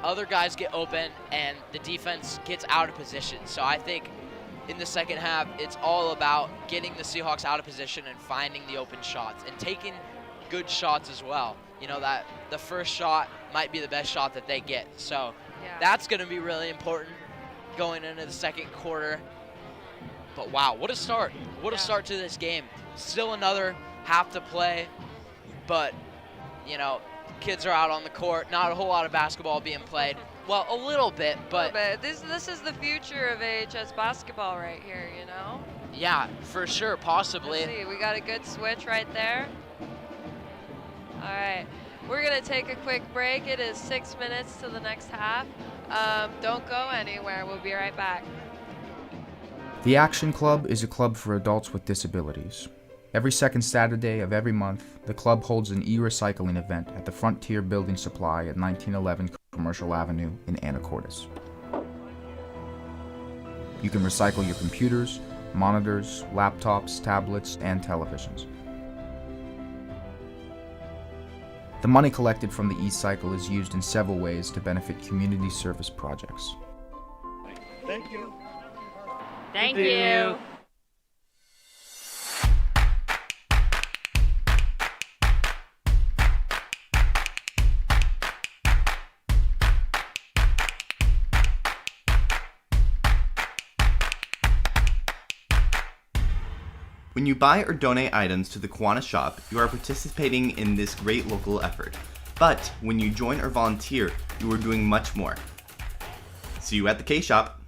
other guys get open and the defense gets out of position. So I think in the second half, it's all about getting the Seahawks out of position and finding the open shots and taking good shots as well. You know, that the first shot might be the best shot that they get. So that's going to be really important going into the second quarter. But wow, what a start. What a start to this game. Still another half to play, but, you know, kids are out on the court. Not a whole lot of basketball being played. Well, a little bit, but This is the future of AHS basketball right here, you know? Yeah, for sure, possibly. Let's see, we got a good switch right there. All right, we're gonna take a quick break. It is 6 minutes to the next half. Don't go anywhere, we'll be right back. The Action Club is a club for adults with disabilities. Every second Saturday of every month, the club holds an e-recycling event at the Frontier Building Supply at 1911 Commercial Avenue in Anacortes. You can recycle your computers, monitors, laptops, tablets, and televisions. The money collected from the e-cycle is used in several ways to benefit community service projects. Thank you. Thank you. When you buy or donate items to the Kiwanis shop, you are participating in this great local effort. But when you join or volunteer, you are doing much more. See you at the K-Shop.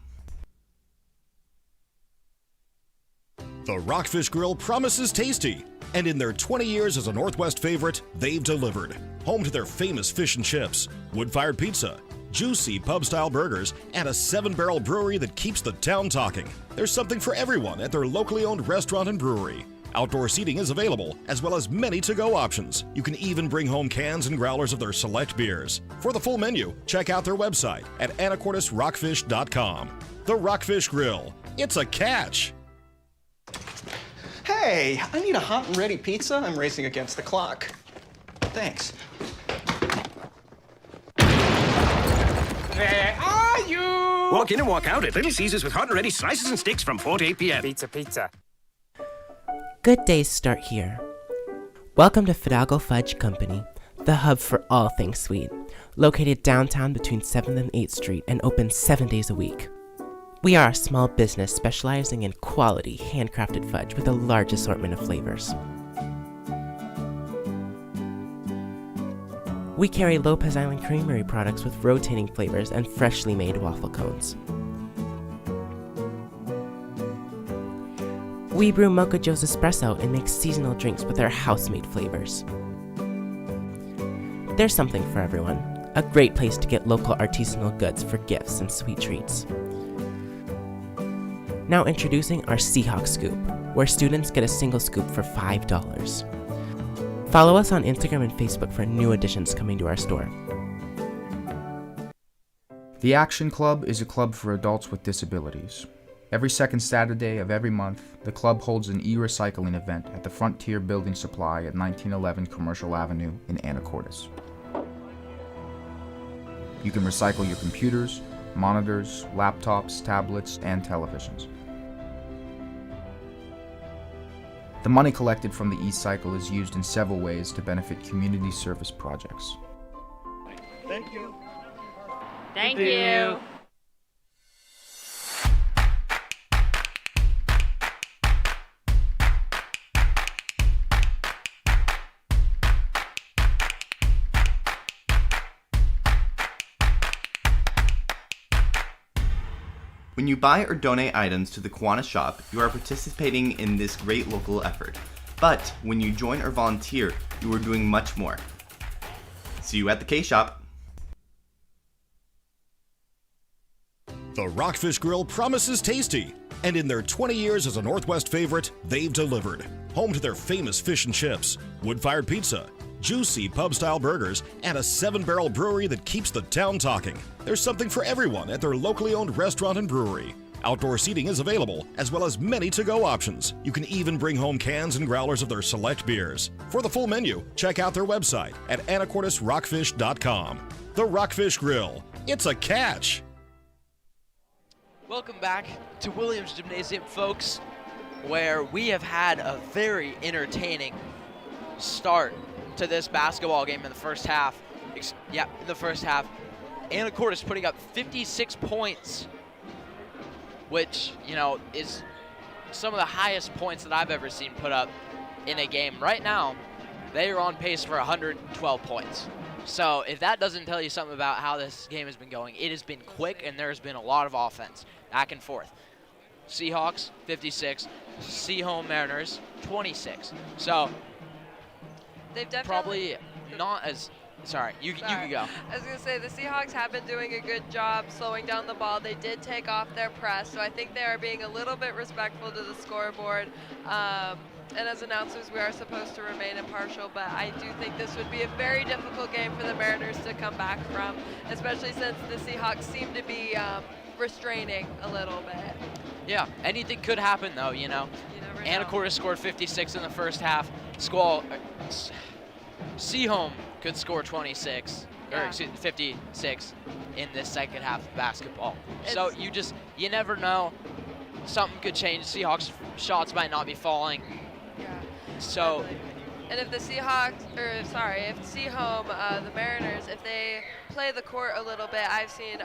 The Rockfish Grill promises tasty, and in their 20 years as a Northwest favorite, they've delivered. Home to their famous fish and chips, wood-fired pizza, juicy pub-style burgers, and a 7-barrel brewery that keeps the town talking. There's something for everyone at their locally owned restaurant and brewery. Outdoor seating is available, as well as many to-go options. You can even bring home cans and growlers of their select beers. For the full menu, check out their website at anacortesrockfish.com. The Rockfish Grill. It's a catch! Hey, I need a hot and ready pizza. I'm racing against the clock. Thanks. Where are you? Walk in and walk out at Little Caesars with hot and ready slices and sticks from 4 to 8 p.m. Pizza, pizza. Good days start here. Welcome to Fidalgo Fudge Company, the hub for all things sweet, located downtown between 7th and 8th Street and open 7 days a week. We are a small business specializing in quality, handcrafted fudge with a large assortment of flavors. We carry Lopez Island Creamery products with rotating flavors and freshly made waffle cones. We brew Mocha Joe's Espresso and make seasonal drinks with our house-made flavors. There's something for everyone. A great place to get local artisanal goods for gifts and sweet treats. Now introducing our Seahawk Scoop, where students get a single scoop for $5. Follow us on Instagram and Facebook for new additions coming to our store. The Action Club is a club for adults with disabilities. Every second Saturday of every month, the club holds an e-recycling event at the Frontier Building Supply at 1911 Commercial Avenue in Anacortes. You can recycle your computers, monitors, laptops, tablets, and televisions. The money collected from the e-cycle is used in several ways to benefit community service projects. Thank you. Thank you. When you buy or donate items to the Kiwanis shop, you are participating in this great local effort. But when you join or volunteer, you are doing much more. See you at the K-Shop. The Rockfish Grill promises tasty, and in their 20 years as a Northwest favorite, they've delivered. Home to their famous fish and chips, wood-fired pizza, juicy pub-style burgers, and a 7-barrel brewery that keeps the town talking. There's something for everyone at their locally owned restaurant and brewery. Outdoor seating is available, as well as many to-go options. You can even bring home cans and growlers of their select beers. For the full menu, check out their website at anacortesrockfish.com. The Rockfish Grill. It's a catch! Welcome back to Williams Gymnasium, folks, where we have had a very entertaining start to this basketball game in the first half. Anacortes putting up 56 points, which, you know, is some of the highest points that I've ever seen put up in a game. Right now, they are on pace for 112 points. So if that doesn't tell you something about how this game has been going, it has been quick and there's been a lot of offense back and forth. Seahawks 56, Sehome Mariners 26. So they've definitely probably not as. Sorry, you can go. I was going to say the Seahawks have been doing a good job slowing down the ball. They did take off their press, so I think they are being a little bit respectful to the scoreboard. And as announcers, we are supposed to remain impartial, but I do think this would be a very difficult game for the Mariners to come back from, especially since the Seahawks seem to be restraining a little bit. Yeah, anything could happen though, you know. Anacortes scored 56 in the first half. Sehome could score 26, or excuse me, 56 in the second half of basketball. So you never know. Something could change. Seahawks shots might not be falling. Yeah. So. And if the Seahawks, if Sehome, the Mariners, if they play the court a little bit, I've seen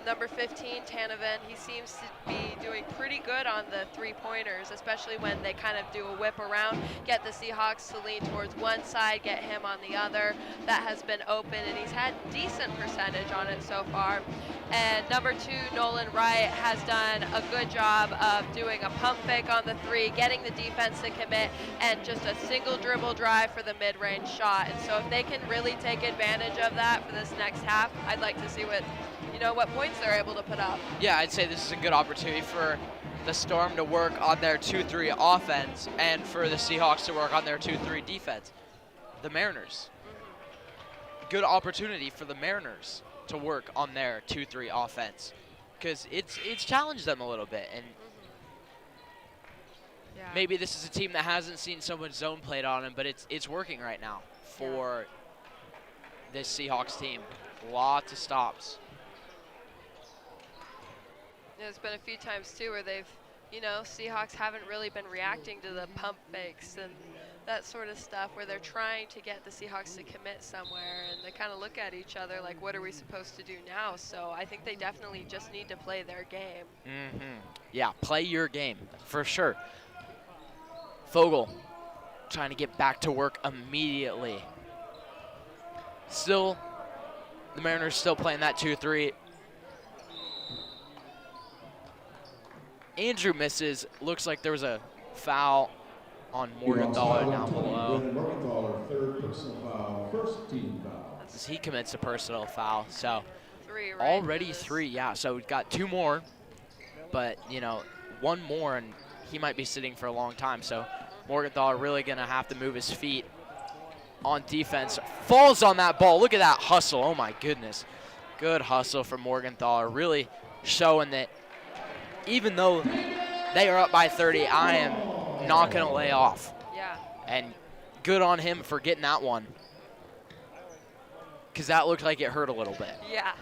number 15, Tanavan, he seems to be doing pretty good on the three-pointers, especially when they kind of do a whip around, get the Seahawks to lean towards one side, get him on the other. That has been open, and he's had decent percentage on it so far. And number 2, Nolan Wright, has done a good job of doing a pump fake on the three, getting the defense to commit, and just a single dribble drive for the mid-range shot. And so if they can really take advantage of that for this next half, I'd like to see what points they're able to put up. Yeah, I'd say this is a good opportunity for the Storm to work on their 2-3 offense and for the Seahawks to work on their 2-3 defense. The Mariners. Good opportunity for the Mariners to work on their 2-3 offense because it's challenged them a little bit. And maybe this is a team that hasn't seen so much zone played on them, but it's working right now for this Seahawks team. Lots of stops. There's been a few times too where they've, Seahawks haven't really been reacting to the pump fakes and that sort of stuff, where they're trying to get the Seahawks to commit somewhere, and they kind of look at each other like, what are we supposed to do now? So I think they definitely just need to play their game. Yeah, play your game, for sure. Fogel trying to get back to work immediately. Still, the Mariners still playing that 2-3. Andrew misses. Looks like there was a foul on Morgenthaler down below. Morgenthaler, third personal foul, first team foul. As he commits a personal foul. So 3, right? already 3, yeah. So we've got 2 more, but one more and he might be sitting for a long time. So Morgenthaler really gonna have to move his feet on defense. Falls on that ball. Look at that hustle. Oh my goodness. Good hustle from Morgenthaler. Really showing that even though they are up by 30, I am not going to lay off. Yeah. And good on him for getting that one, because that looked like it hurt a little bit. Yeah.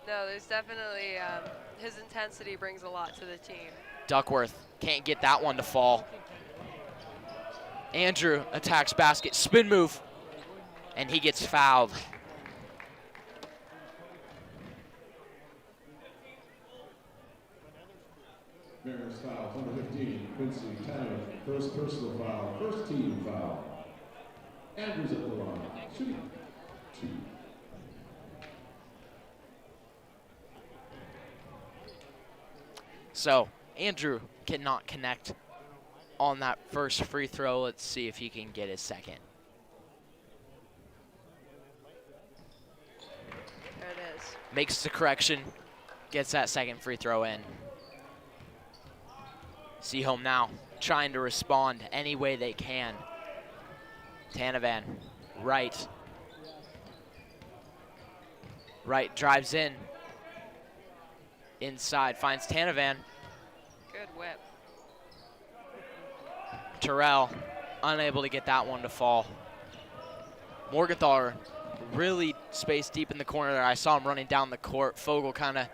No, there's definitely his intensity brings a lot to the team. Duckworth can't get that one to fall. Andrew attacks basket, spin move, and he gets fouled. Mariners foul, number 15, Quincy Tanner, first personal foul, first team foul. Andrews at the line, shooting 2. So Andrew cannot connect on that first free throw. Let's see if he can get his second. There it is. Makes the correction, gets that second free throw in. Sehome now trying to respond any way they can. Tanavan, right. Right drives in. Inside, finds Tanavan. Good whip. Terrell, unable to get that one to fall. Morgenthaler really spaced deep in the corner there. I saw him running down the court. Fogel kind of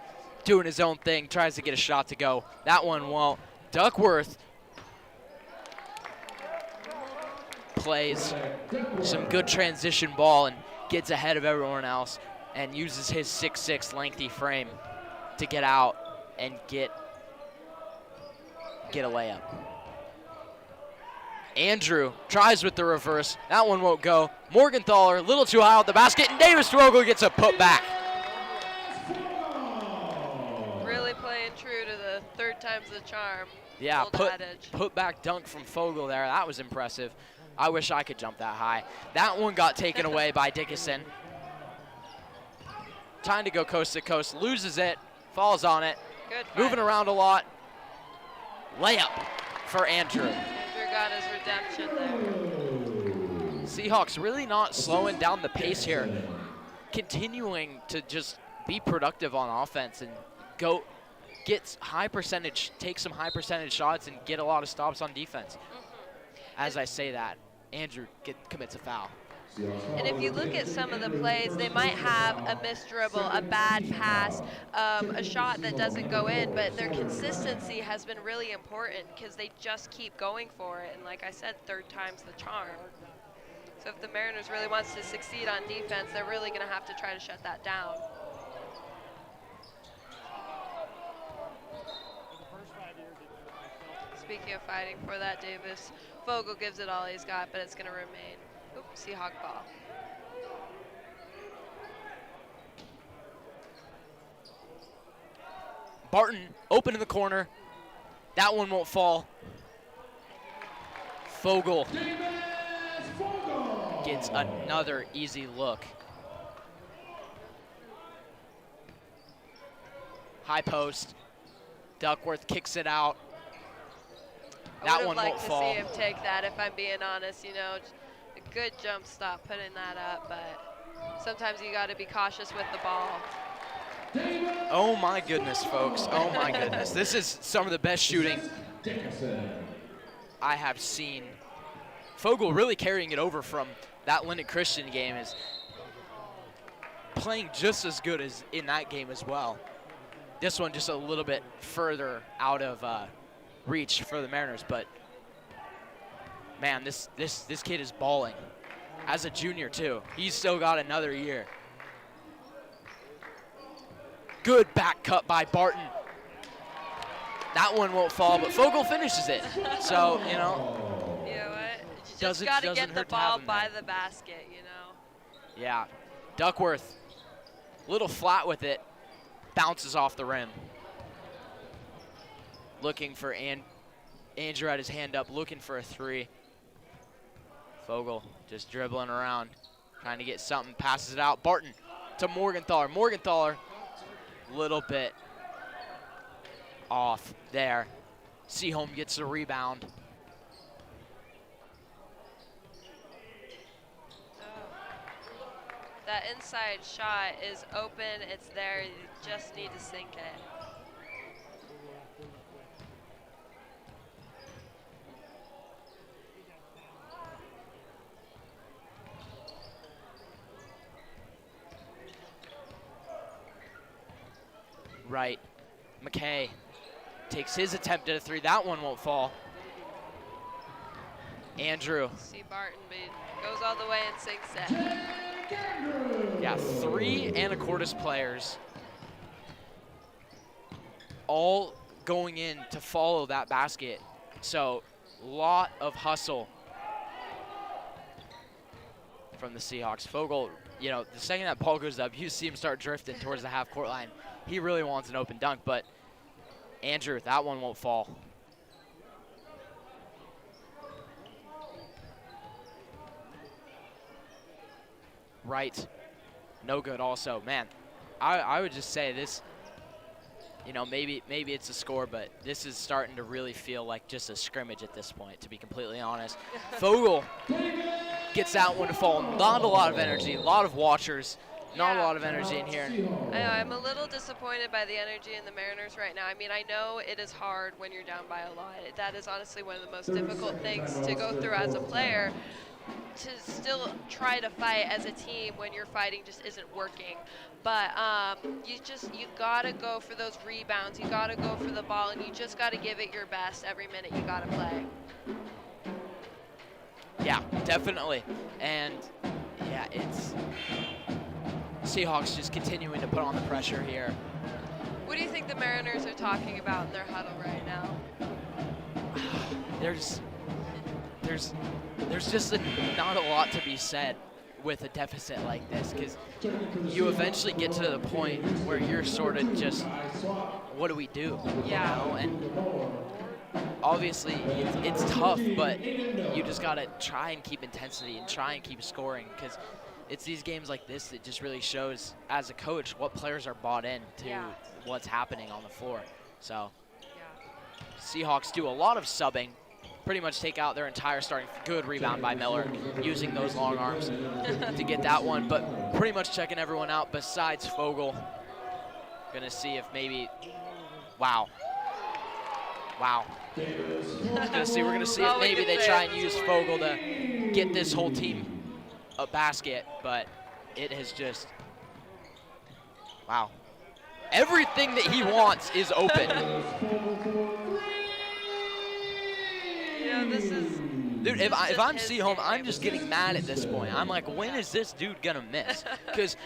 doing his own thing, tries to get a shot to go. That one won't. Duckworth plays some good transition ball and gets ahead of everyone else and uses his 6'6" lengthy frame to get out and get a layup. Andrew tries with the reverse. That one won't go. Morgenthaler a little too high out the basket, and Davis Fogel gets a putback. Really playing true to the third time's the charm. Yeah, Old adage. put back dunk from Fogel there. That was impressive. I wish I could jump that high. That one got taken away by Dickinson. Trying to go coast to coast, loses it, falls on it. Good moving around a lot. Layup for Andrew. Andrew got his redemption there. Seahawks really not slowing down the pace here. Continuing to just be productive on offense and get high percentage, take some high percentage shots and get a lot of stops on defense. As I say that, Andrew commits a foul. And if you look at some of the plays, they might have a missed dribble, a bad pass, a shot that doesn't go in, but their consistency has been really important because they just keep going for it. And like I said, third time's the charm. So if the Mariners really wants to succeed on defense, they're really going to have to try to shut that down. Speaking of fighting for that, Davis, Fogel gives it all he's got, but it's going to remain. Oops, Seahawk ball. Barton open in the corner. That one won't fall. Fogel gets another easy look. High post. Duckworth kicks it out. That one won't fall. I would have liked to see him take that, if I'm being honest. You know, a good jump stop putting that up, but sometimes you got to be cautious with the ball. Oh my goodness, folks. Oh my goodness. This is some of the best shooting I have seen. Fogel really carrying it over from that Linden Christian game, is playing just as good as in that game as well. This one just a little bit further out of reach for the Mariners, but man, this kid is balling. As a junior too. He's still got another year. Good back cut by Barton. That one won't fall, but Fogel finishes it. So, you know. You know what? You just got to get the ball by the basket, you know. Yeah. Duckworth, little flat with it, bounces off the rim. Looking for Andrew had his hand up, looking for a three. Fogel just dribbling around, trying to get something, passes it out. Barton to Morgenthaler. Morgenthaler, little bit off there. Sehome gets the rebound. That inside shot is open, it's there, you just need to sink it. Right. McKay takes his attempt at a three. That one won't fall. Andrew. See Barton, but he goes all the way and sinks it. Yeah, 3 Anacortes players all going in to follow that basket. So, lot of hustle from the Seahawks. Fogel, you know, the second that ball goes up, you see him start drifting towards the half-court line. He really wants an open dunk, but Andrew, that one won't fall. Right. No good also. Man, I would just say this, you know, maybe it's a score, but this is starting to really feel like just a scrimmage at this point, to be completely honest. Fogel gets that one to fall. Not a lot of energy, a lot of watchers. Not a lot of energy in here. I know, I'm a little disappointed by the energy in the Mariners right now. I mean, I know it is hard when you're down by a lot. That is honestly one of the most difficult things to go through as a player, to still try to fight as a team when your fighting just isn't working. But you gotta go for those rebounds. You gotta go for the ball, and you just gotta give it your best every minute you gotta play. Yeah, definitely. And yeah, it's Seahawks just continuing to put on the pressure here. What do you think the Mariners are talking about in their huddle right now? There's just not a lot to be said with a deficit like this, because you eventually get to the point where you're sort of just, what do we do? Yeah. You know? And obviously it's tough, but you just got to try and keep intensity and try and keep scoring, because it's these games like this that just really shows, as a coach, what players are bought in to what's happening on the floor. So Seahawks do a lot of subbing, pretty much take out their entire starting. Good rebound by Miller, using those long arms to get that one, but pretty much checking everyone out besides Fogel. Gonna see if maybe, wow. We're gonna see if maybe they try and use Fogel to get this whole team a basket, but it has just, wow. Everything that he wants is open. This is, dude, if I'm Sehome, I'm just getting mad at this point. I'm like, when is this dude gonna miss? Because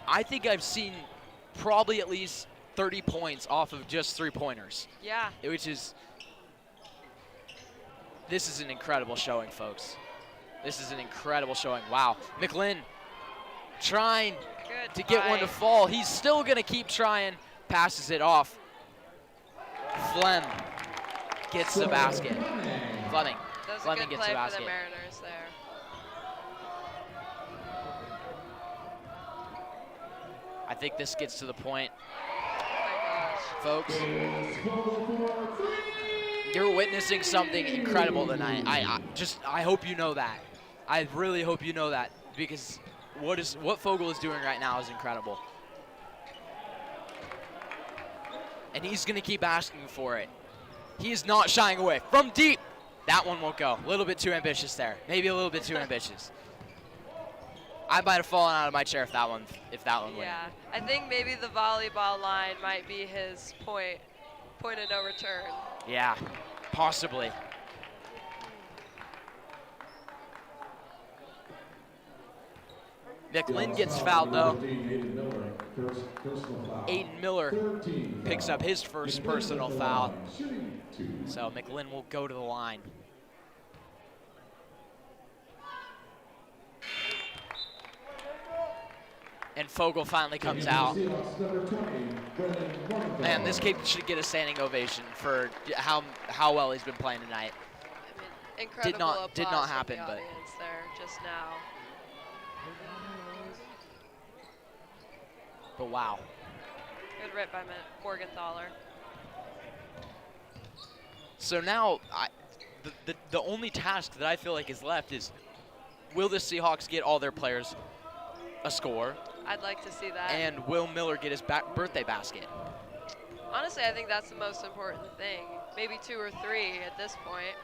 I think I've seen probably at least 30 points off of just 3-pointers. Yeah. Which is, this is an incredible showing, folks. This is an incredible showing. Wow. McLinn trying to get one to fall. He's still gonna keep trying, passes it off. Flem gets the basket. Fleming gets the basket. For the Mariners there. I think this gets to the point, folks. You're witnessing something incredible tonight. I hope you know that. I really hope you know that, because what Fogel is doing right now is incredible. And he's gonna keep asking for it. He is not shying away. From deep, that one won't go. A little bit too ambitious there. Maybe a little bit too ambitious. I might have fallen out of my chair if that one went. Yeah, I think maybe the volleyball line might be his point of no return. Yeah, possibly. McLinn gets fouled though. Aiden Miller picks up his first personal foul. So McLinn will go to the line. And Fogel finally comes out. Man, this kid should get a standing ovation for how well he's been playing tonight. I mean, incredible Did not happen, from the audience there just now. But wow. Good rip by Morgenthaler. So now, the only task that I feel like is left is, will the Seahawks get all their players a score? I'd like to see that. And will Miller get his birthday basket? Honestly, I think that's the most important thing. Maybe 2 or 3 at this point.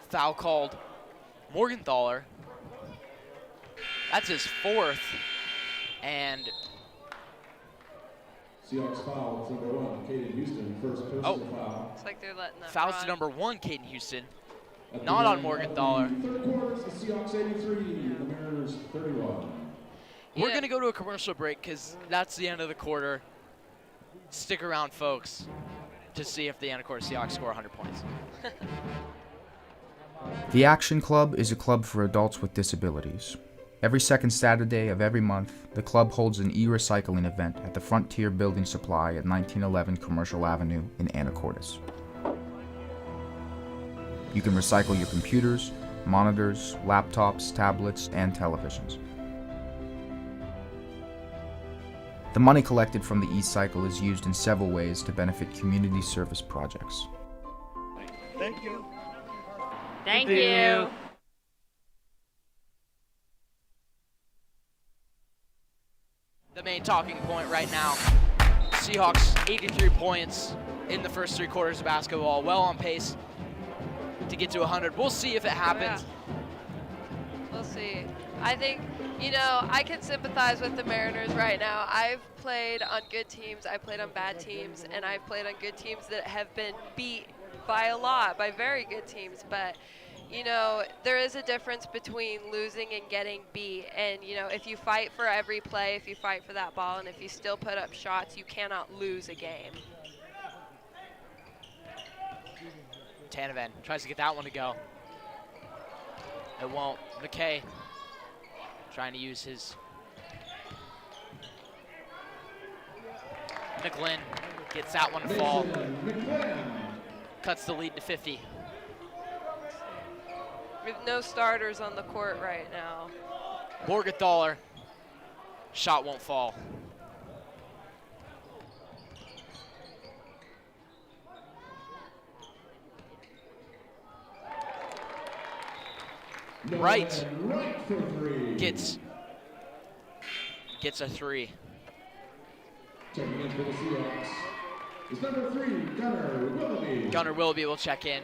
Foul called. Morgenthaler. That's his 4th. And Seahawks foul, number 1, Caden Houston, first personal foul. Looks like they're letting that fouls run. to number 1, Caden Houston. Not on Morgenthaler. Third quarter, the Seahawks 83, the Mariners 31. We're going to go to a commercial break because that's the end of the quarter. Stick around, folks, to see if the end of quarter Seahawks score 100 points. The Action Club is a club for adults with disabilities. Every second Saturday of every month, the club holds an e-recycling event at the Frontier Building Supply at 1911 Commercial Avenue in Anacortes. You can recycle your computers, monitors, laptops, tablets, and televisions. The money collected from the e-cycle is used in several ways to benefit community service projects. Thank you. Thank you. The main talking point right now, Seahawks 83 points in the first 3 quarters of basketball, well on pace to get to 100. We'll see if it happens. Oh, yeah. We'll see. I think, I can sympathize with the Mariners right now. I've played on good teams, I've played on bad teams, and I've played on good teams that have been beat by a lot, by very good teams. But, there is a difference between losing and getting beat. And, if you fight for every play, if you fight for that ball, and if you still put up shots, you cannot lose a game. Tanavan tries to get that one to go. It won't. McKay trying to use his. McLinn Gets that one to fall. Cuts the lead to 50. We have no starters on the court right now. Borgathaler. Shot won't fall. Right gets a 3. Checking in for the Seahawks is number 3, Gunnar Willoughby. Gunnar Willoughby will check in,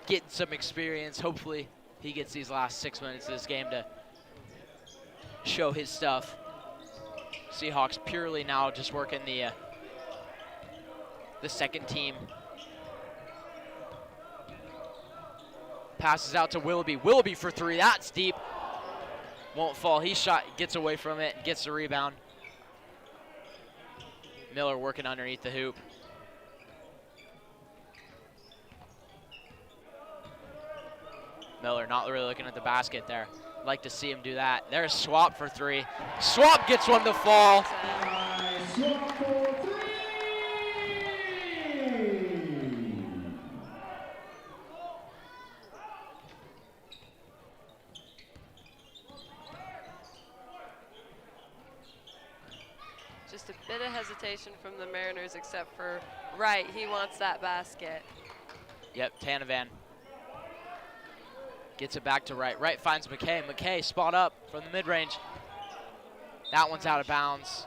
get some experience. Hopefully he gets these last 6 minutes of this game to show his stuff. Seahawks purely now just working the second team. Passes out to Willoughby. Willoughby for 3. That's deep. Won't fall. He gets away from it, gets the rebound. Miller working underneath the hoop. Miller not really looking at the basket there. Like to see him do that. There's Swap for 3. Swap gets one to fall. Swap for 3. Just a bit of hesitation from the Mariners, except for Wright. He wants that basket. Yep, Tanavan gets it back to Wright. Wright finds McKay. McKay spot up from the mid-range. That one's out of bounds.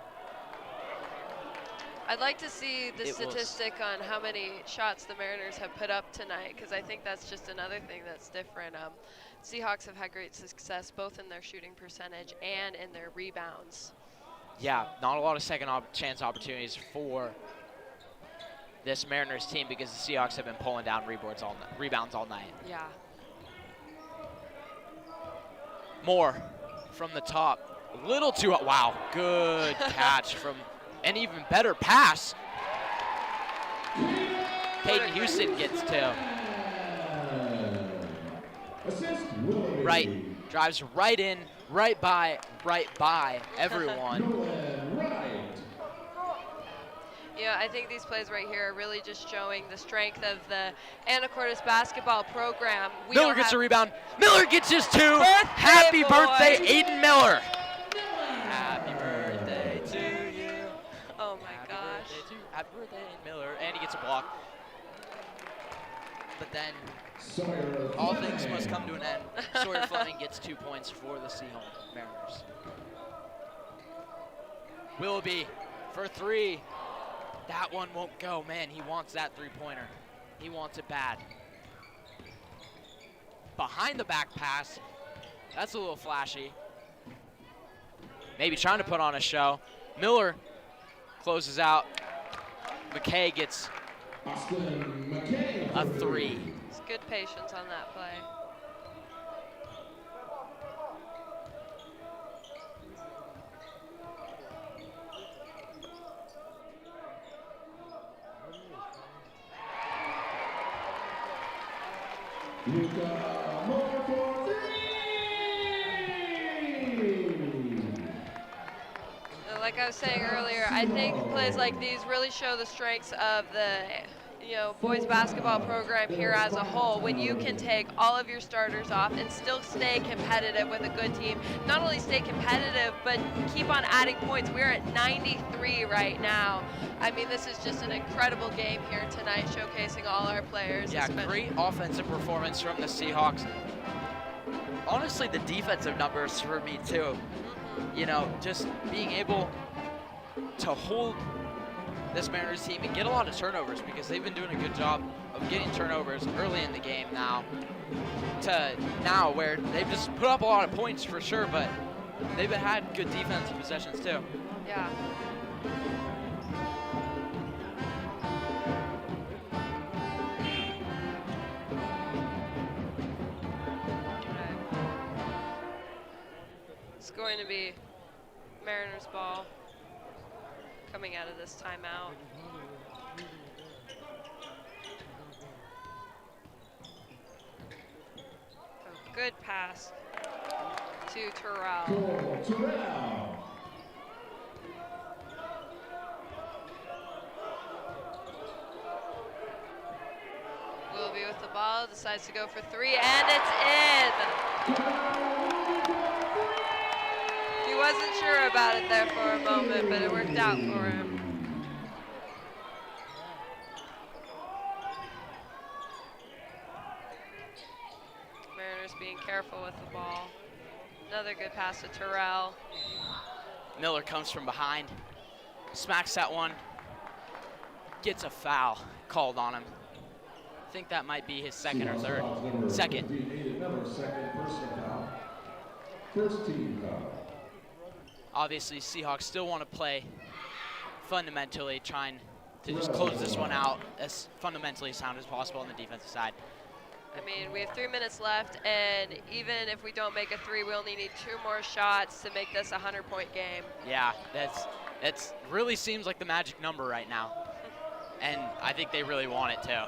I'd like to see the statistic on how many shots the Mariners have put up tonight, because I think that's just another thing that's different. Seahawks have had great success both in their shooting percentage and in their rebounds. Yeah, not a lot of second chance opportunities for this Mariners team because the Seahawks have been pulling down rebounds all night. Yeah. Moore from the top. A little too, wow, good catch from, an even better pass. Peyton Houston gets 2. Right, drives right in, right by everyone. Yeah, I think these plays right here are really just showing the strength of the Anacortes basketball program. Miller gets a rebound. Miller gets his 2. Happy boy. birthday, Aiden Miller. Happy birthday to you. Oh my gosh. Happy birthday, Miller. And he gets a block. But then all things must come to an end. Sawyer Fleming gets 2 points for the Sehome Mariners. Willoughby for 3. That one won't go. Man, he wants that 3-pointer. He wants it bad. Behind the back pass. That's a little flashy. Maybe trying to put on a show. Miller closes out. McKay gets a 3. It's good patience on that play. Like I was saying earlier, I think plays like these really show the strengths of the boys basketball program here as a whole. When you can take all of your starters off and still stay competitive with a good team, not only stay competitive, but keep on adding points. We're at 93 right now. I mean, this is just an incredible game here tonight, showcasing all our players. Yeah, great offensive performance from the Seahawks. Honestly, the defensive numbers for me too. Just being able to hold this Mariners team and get a lot of turnovers, because they've been doing a good job of getting turnovers early in the game now to now where they've just put up a lot of points for sure, but they've had good defensive possessions too. Yeah. It's going to be Mariners ball coming out of this timeout. A good pass to Terrell. Willoughby with the ball, decides to go for 3, and it's in. He wasn't sure about it there for a moment, but it worked out for him. Mariners being careful with the ball. Another good pass to Terrell. Miller comes from behind, smacks that one, gets a foul called on him. I think that might be his second or third. Second. First team foul. Obviously, Seahawks still want to play fundamentally, trying to just close this one out as fundamentally sound as possible on the defensive side. I mean, we have 3 minutes left, and even if we don't make a 3, we only need 2 more shots to make this a 100-point game. Yeah, that's really seems like the magic number right now, and I think they really want it too.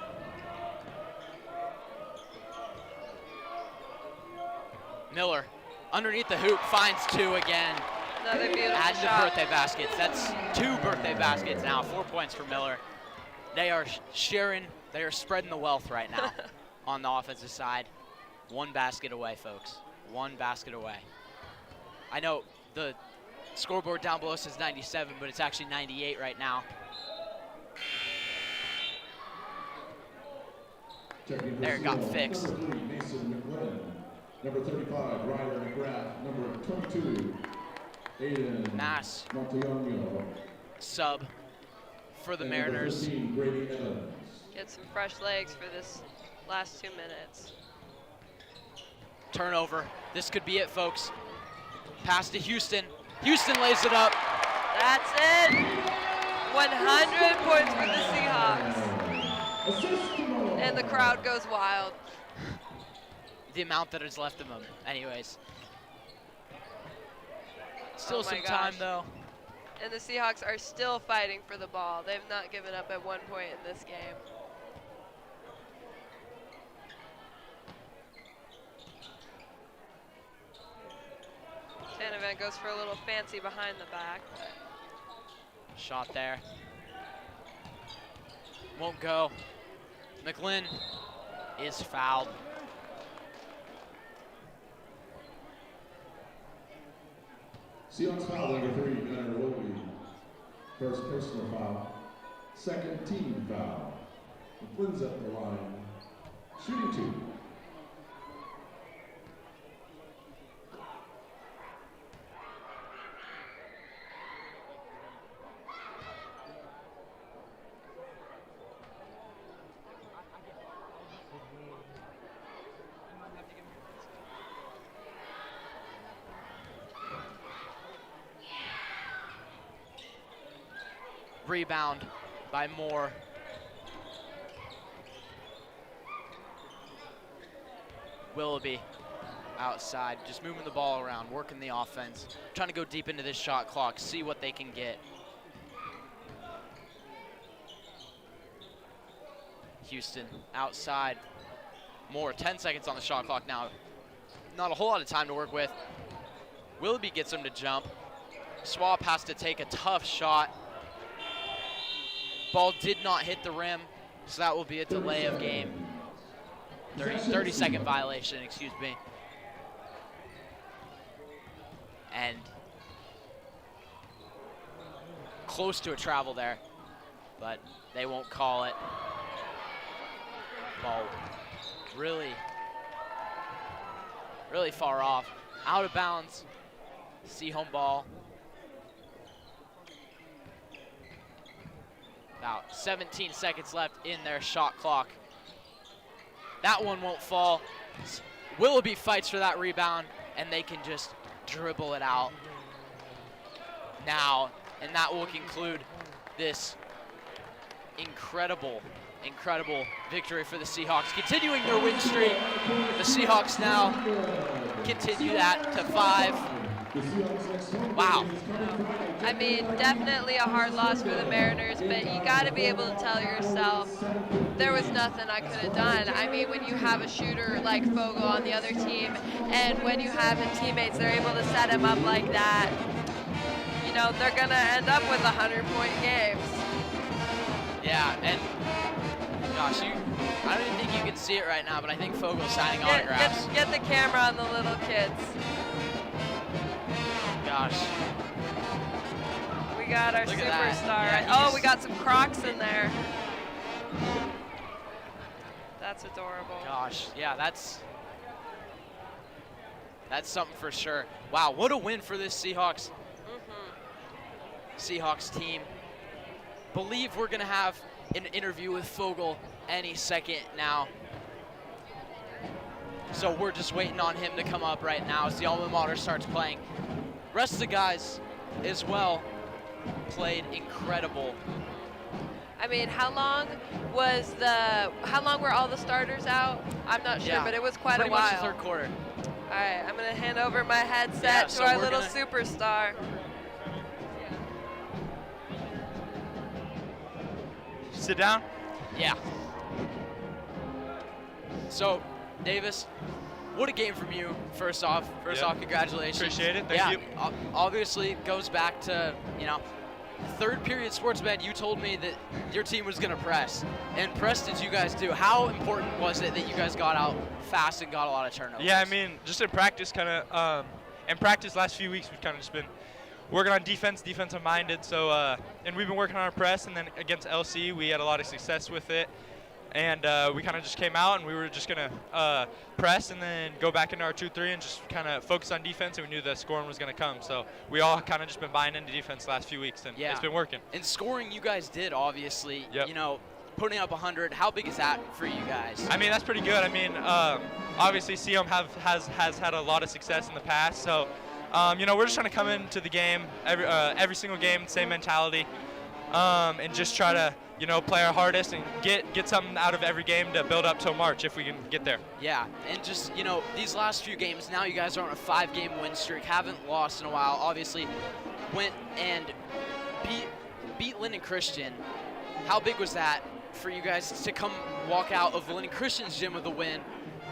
Miller, underneath the hoop, finds 2 again. Another beautiful Adding shot. the birthday baskets. That's 2 birthday baskets now. 4 points for Miller. They are sharing. They are spreading the wealth right now on the offensive side. 1 basket away, folks. 1 basket away. I know the scoreboard down below says 97, but it's actually 98 right now. There, it got fixed. Number 35, Ryder McGrath. Number 22, Aiden Mass Monteano. sub for the And Mariners. number 13, Brady Evans. Get some fresh legs for this last 2 minutes. Turnover. This could be it, folks. Pass to Houston. Houston lays it up. That's it. 100 points for the Seahawks. And the crowd goes wild. The amount that is left of them. Anyways. Still Oh my some time, gosh. though. And the Seahawks are still fighting for the ball. They've not given up at one point in this game. Tanavan goes for a little fancy behind the back. Shot there. Won't go. McLean is fouled. Seahawks foul number 3, Gunnar Willoughby. First personal foul. Second team foul. McLean's up the line. Shooting 2. Rebound by Moore. Willoughby outside, just moving the ball around, working the offense, trying to go deep into this shot clock, see what they can get. Houston outside. Moore, 10 seconds on the shot clock now. Not a whole lot of time to work with. Willoughby gets him to jump. Swap has to take a tough shot. Ball did not hit the rim, so that will be a delay of game. 30-second violation, excuse me. And close to a travel there, but they won't call it. Ball really far off. Out of bounds. Sehome ball. About 17 seconds left in their shot clock. That one won't fall. Willoughby fights for that rebound, and they can just dribble it out now, and that will conclude this incredible victory for the Seahawks, continuing their win streak. The Seahawks now continue that to 5. Wow. I mean, definitely a hard loss for the Mariners, but you got to be able to tell yourself there was nothing I could have done. I mean, when you have a shooter like Fogle on the other team, and when you have the teammates, they're able to set him up like that, you know, they're going to end up with 100-point games. Yeah, and gosh, Gosh, I don't even think you can see it right now, but I think Fogel's signing autographs. Get the camera on the little kids. Gosh. We got our Look at that. superstar. Yeah, we got some Crocs in there. That's adorable. Gosh, yeah, that's something for sure. Wow, what a win for this Seahawks team. Believe we're gonna have an interview with Fogel any second now. So we're just waiting on him to come up right now as the alma mater starts playing. Rest of the guys as well played incredible. I mean, how long were all the starters out? I'm not sure, but it was quite a while. Pretty much the third quarter. All right, I'm gonna hand over my headset to our little superstar. Sit down? Yeah. So, Davis, what a game from you, first off. First off, congratulations. Appreciate it, thank you. Obviously goes back to, third period sports med, you told me that your team was going to press. And press did you guys do? How important was it that you guys got out fast and got a lot of turnovers? Yeah, I mean, just in practice, last few weeks, we've kind of just been working on defensive minded. So, and we've been working on our press, and then against LC, we had a lot of success with it. And we kind of just came out, and we were just going to press and then go back into our 2-3 and just kind of focus on defense, and we knew the scoring was going to come. So we all kind of just been buying into defense the last few weeks, and it's been working. And scoring you guys did, obviously. Putting up 100, how big is that for you guys? I mean, that's pretty good. I mean, obviously Sehome has had a lot of success in the past. So, we're just trying to come into the game, every single game, same mentality, and just try to, play our hardest and get something out of every game to build up till March if we can get there. Yeah, and just, these last few games, now you guys are on a 5-game win streak, haven't lost in a while, obviously went and beat Linden Christian. How big was that for you guys to come walk out of Linden Christian's gym with a win,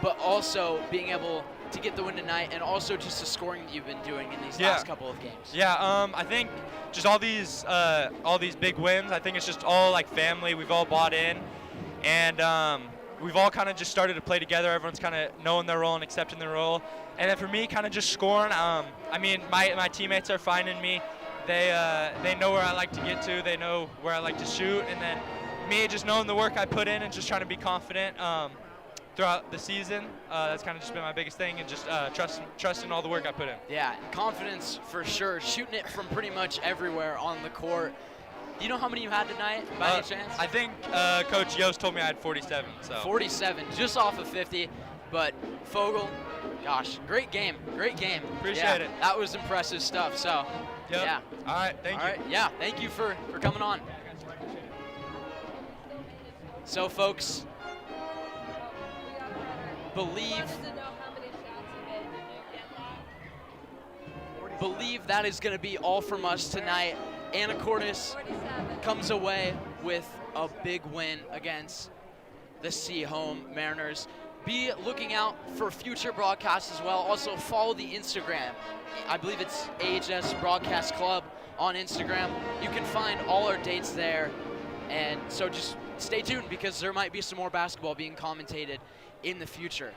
but also being able to get the win tonight, and also just the scoring that you've been doing in these last couple of games? Yeah, I think just all these big wins, I think it's just all like family. We've all bought in, and we've all kind of just started to play together. Everyone's kind of knowing their role and accepting their role. And then for me, kind of just scoring. I mean, my teammates are finding me. They know where I like to get to. They know where I like to shoot. And then me just knowing the work I put in and just trying to be confident throughout the season. That's kind of just been my biggest thing, and just trusting all the work I put in. Yeah, confidence for sure. Shooting it from pretty much everywhere on the court. Do you know how many you had tonight, by any chance? I think Coach Yost told me I had 47. So 47, just off of 50. But Fogel, gosh, great game. Appreciate it. That was impressive stuff. So, yeah. All right, thank you. Yeah, thank you for coming on. So, folks, believe that is going to be all from us tonight. Anacortes comes away with a big win against the Sehome Mariners. Be looking out for future broadcasts as well. Also follow the Instagram. I believe it's AHS Broadcast Club on Instagram. You can find all our dates there. And so just stay tuned, because there might be some more basketball being commentated in the future.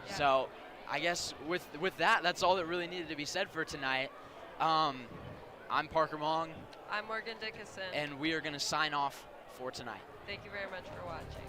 Yeah. So I guess with that, that's all that really needed to be said for tonight. I'm Parker Mong. I'm Morgan Dickinson. And we are going to sign off for tonight. Thank you very much for watching.